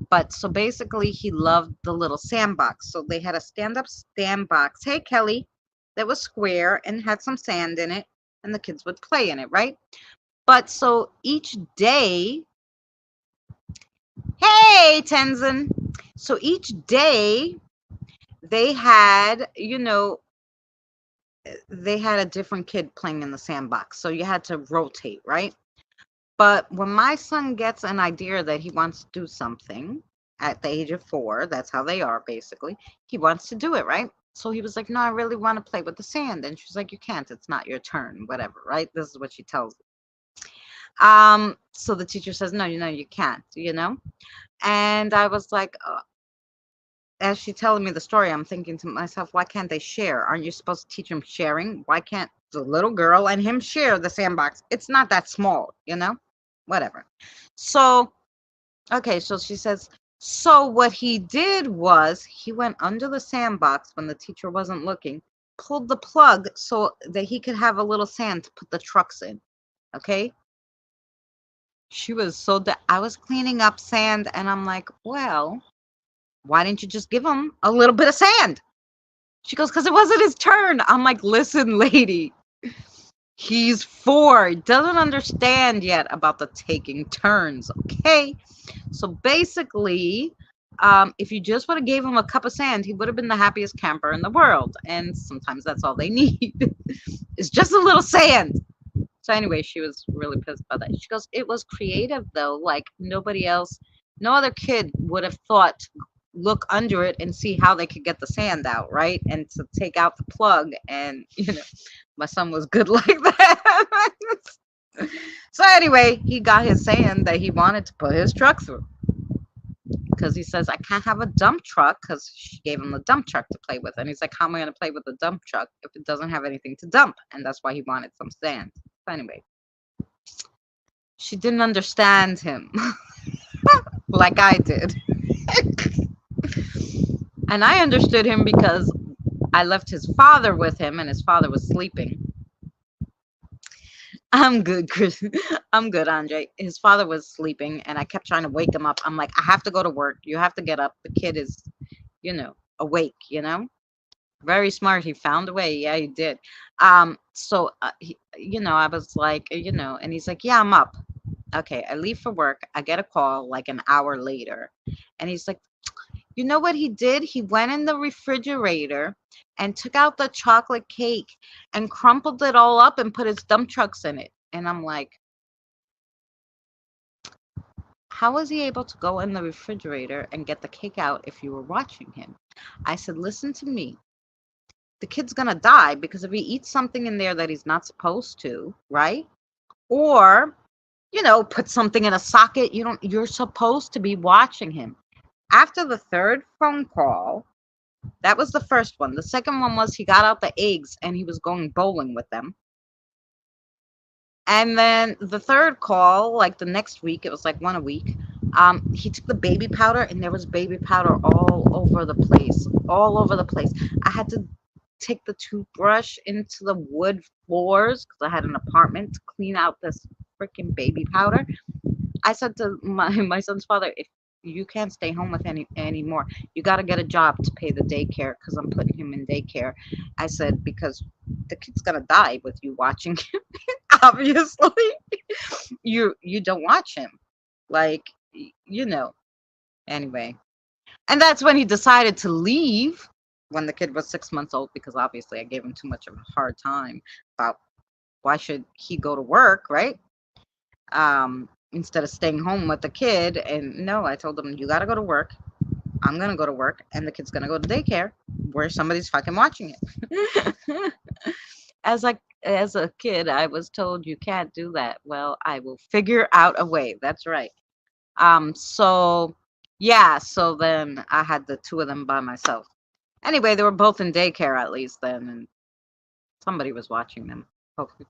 But so basically, he loved the little sandbox. So they had a stand-up sandbox. Hey, Kelly, that was square and had some sand in it, and the kids would play in it, right? But so each day, hey, Tenzin. So each day they had, a different kid playing in the sandbox. So you had to rotate, right? But when my son gets an idea that he wants to do something at the age of 4, that's how they are basically, he wants to do it, right? So he was like, no, I really want to play with the sand. And she's like, you can't, it's not your turn, whatever, right? This is what she tells me. So the teacher says, no, you can't, And I was like, as she's telling me the story, I'm thinking to myself, why can't they share? Aren't you supposed to teach them sharing? Why can't the little girl and him share the sandbox? It's not that small, whatever. So, okay, so she says, so what he did was he went under the sandbox when the teacher wasn't looking, pulled the plug so that he could have a little sand to put the trucks in. Okay. She was I was cleaning up sand, and I'm like, well, why didn't you just give him a little bit of sand? She goes, because it wasn't his turn. I'm like, listen, lady, he's 4. Doesn't understand yet about the taking turns. Okay. So basically, if you just would have gave him a cup of sand, he would have been the happiest camper in the world. And sometimes that's all they need. It's just a little sand. So anyway, she was really pissed about that. She goes, it was creative though. Like no other kid would have thought look under it and see how they could get the sand out, right? And to take out the plug. And my son was good like that. So anyway, he got his sand that he wanted to put his truck through, because he says, I can't have a dump truck, because she gave him the dump truck to play with. And he's like, how am I going to play with the dump truck if it doesn't have anything to dump? And that's why he wanted some sand. So anyway, she didn't understand him like I did. And I understood him because I left his father with him, and his father was sleeping. I'm good, Chris. I'm good, Andre. His father was sleeping, and I kept trying to wake him up. I'm like, I have to go to work. You have to get up. The kid is, awake. Very smart. He found a way. Yeah, he did. So, I was like, and he's like, yeah, I'm up. Okay, I leave for work. I get a call like an hour later, and he's like, you know what he did? He went in the refrigerator and took out the chocolate cake and crumpled it all up and put his dump trucks in it. And I'm like, how was he able to go in the refrigerator and get the cake out if you were watching him? I said, listen to me. The kid's gonna die because if he eats something in there that he's not supposed to, right? Or, put something in a socket, you're supposed to be watching him. After the third phone call, that was the first one. The second one was he got out the eggs and he was going bowling with them. And then the third call, like the next week, it was like one a week. He took the baby powder and there was baby powder all over the place, all over the place. I had to take the toothbrush into the wood floors because I had an apartment to clean out this freaking baby powder. I said to my son's father, if you can't stay home with anymore, you got to get a job to pay the daycare because I'm putting him in daycare. I said, because the kid's gonna die with you watching him. Obviously, you don't watch him, like Anyway, and that's when he decided to leave when the kid was 6 months old because obviously I gave him too much of a hard time about why should he go to work, right? Instead of staying home with the kid. And no, I told him, you got to go to work. I'm going to go to work and the kid's going to go to daycare where somebody's fucking watching it. As a kid, I was told you can't do that. Well, I will figure out a way. That's right. So yeah, so then I had the two of them by myself. Anyway, they were both in daycare at least then, and somebody was watching them. Hopefully.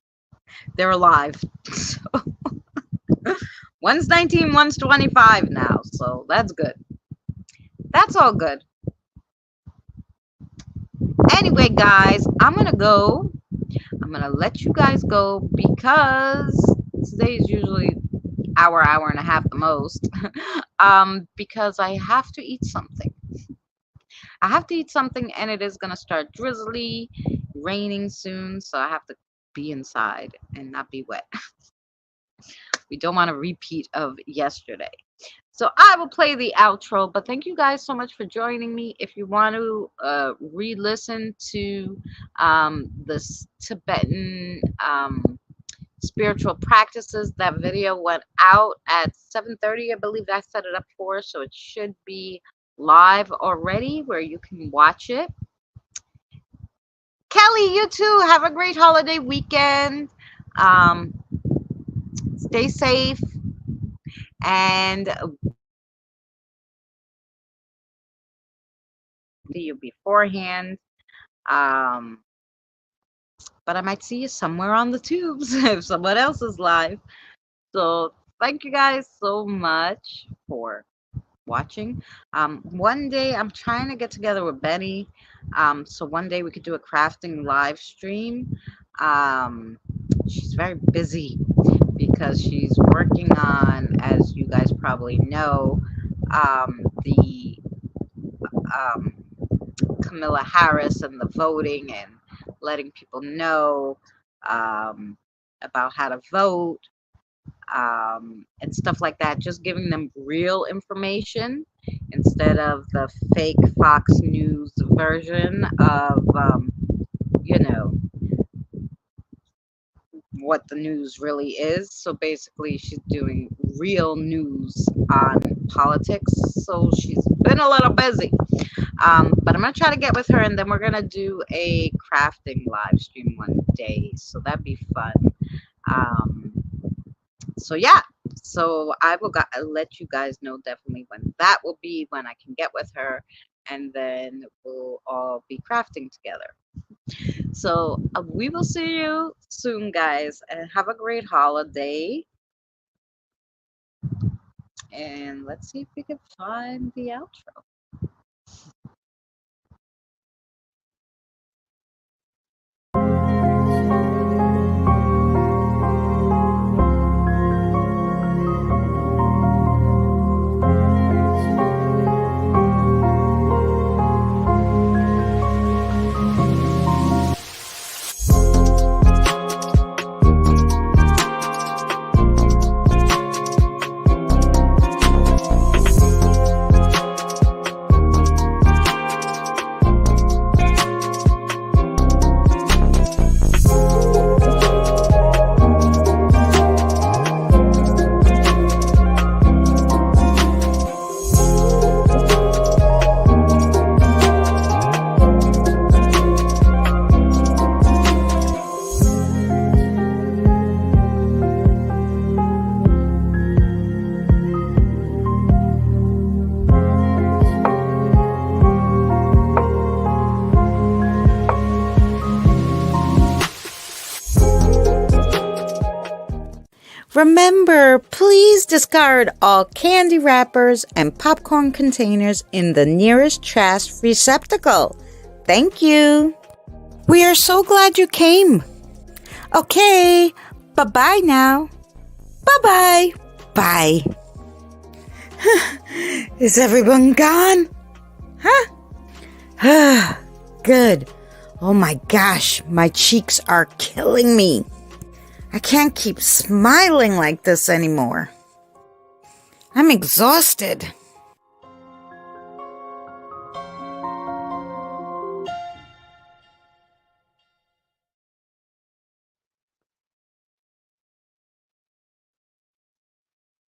They're alive. So one's 19, one's 25 now, so that's good. That's all good. Anyway, guys, I'm gonna go. I'm gonna let you guys go because today is usually hour and a half the most. Because I have to eat something. I have to eat something, and it is gonna start drizzly, raining soon, so I have to be inside and not be wet. We don't want a repeat of yesterday. So I will play the outro, but thank you guys so much for joining me. If you want to re-listen to this Tibetan spiritual practices, that video went out at 7:30. I believe I set it up for, so it should be live already where you can watch it. Kelly, you too. Have a great holiday weekend. Stay safe and see you beforehand. Um, but I might see you somewhere on the tubes if someone else is live. So thank you guys so much for watching. One day I'm trying to get together with Benny. So one day we could do a crafting live stream. She's very busy because she's working on, as you guys probably know, the um, Kamala Harris and the voting and letting people know about how to vote and stuff like that. Just giving them real information instead of the fake Fox News version of, you know, what the news really is. So basically, she's doing real news on politics. So she's been a little busy. But I'm going to try to get with her, and then we're going to do a crafting live stream one day. So that'd be fun. So yeah, so I will let you guys know definitely when that will be, when I can get with her, and then we'll all be crafting together. So we will see you soon, guys, and have a great holiday. And let's see if we can find the outro. Remember, please discard all candy wrappers and popcorn containers in the nearest trash receptacle. Thank you. We are so glad you came. Okay, bye-bye now. Bye-bye. Bye. Is everyone gone? Huh? Good. Oh my gosh, my cheeks are killing me. I can't keep smiling like this anymore. I'm exhausted.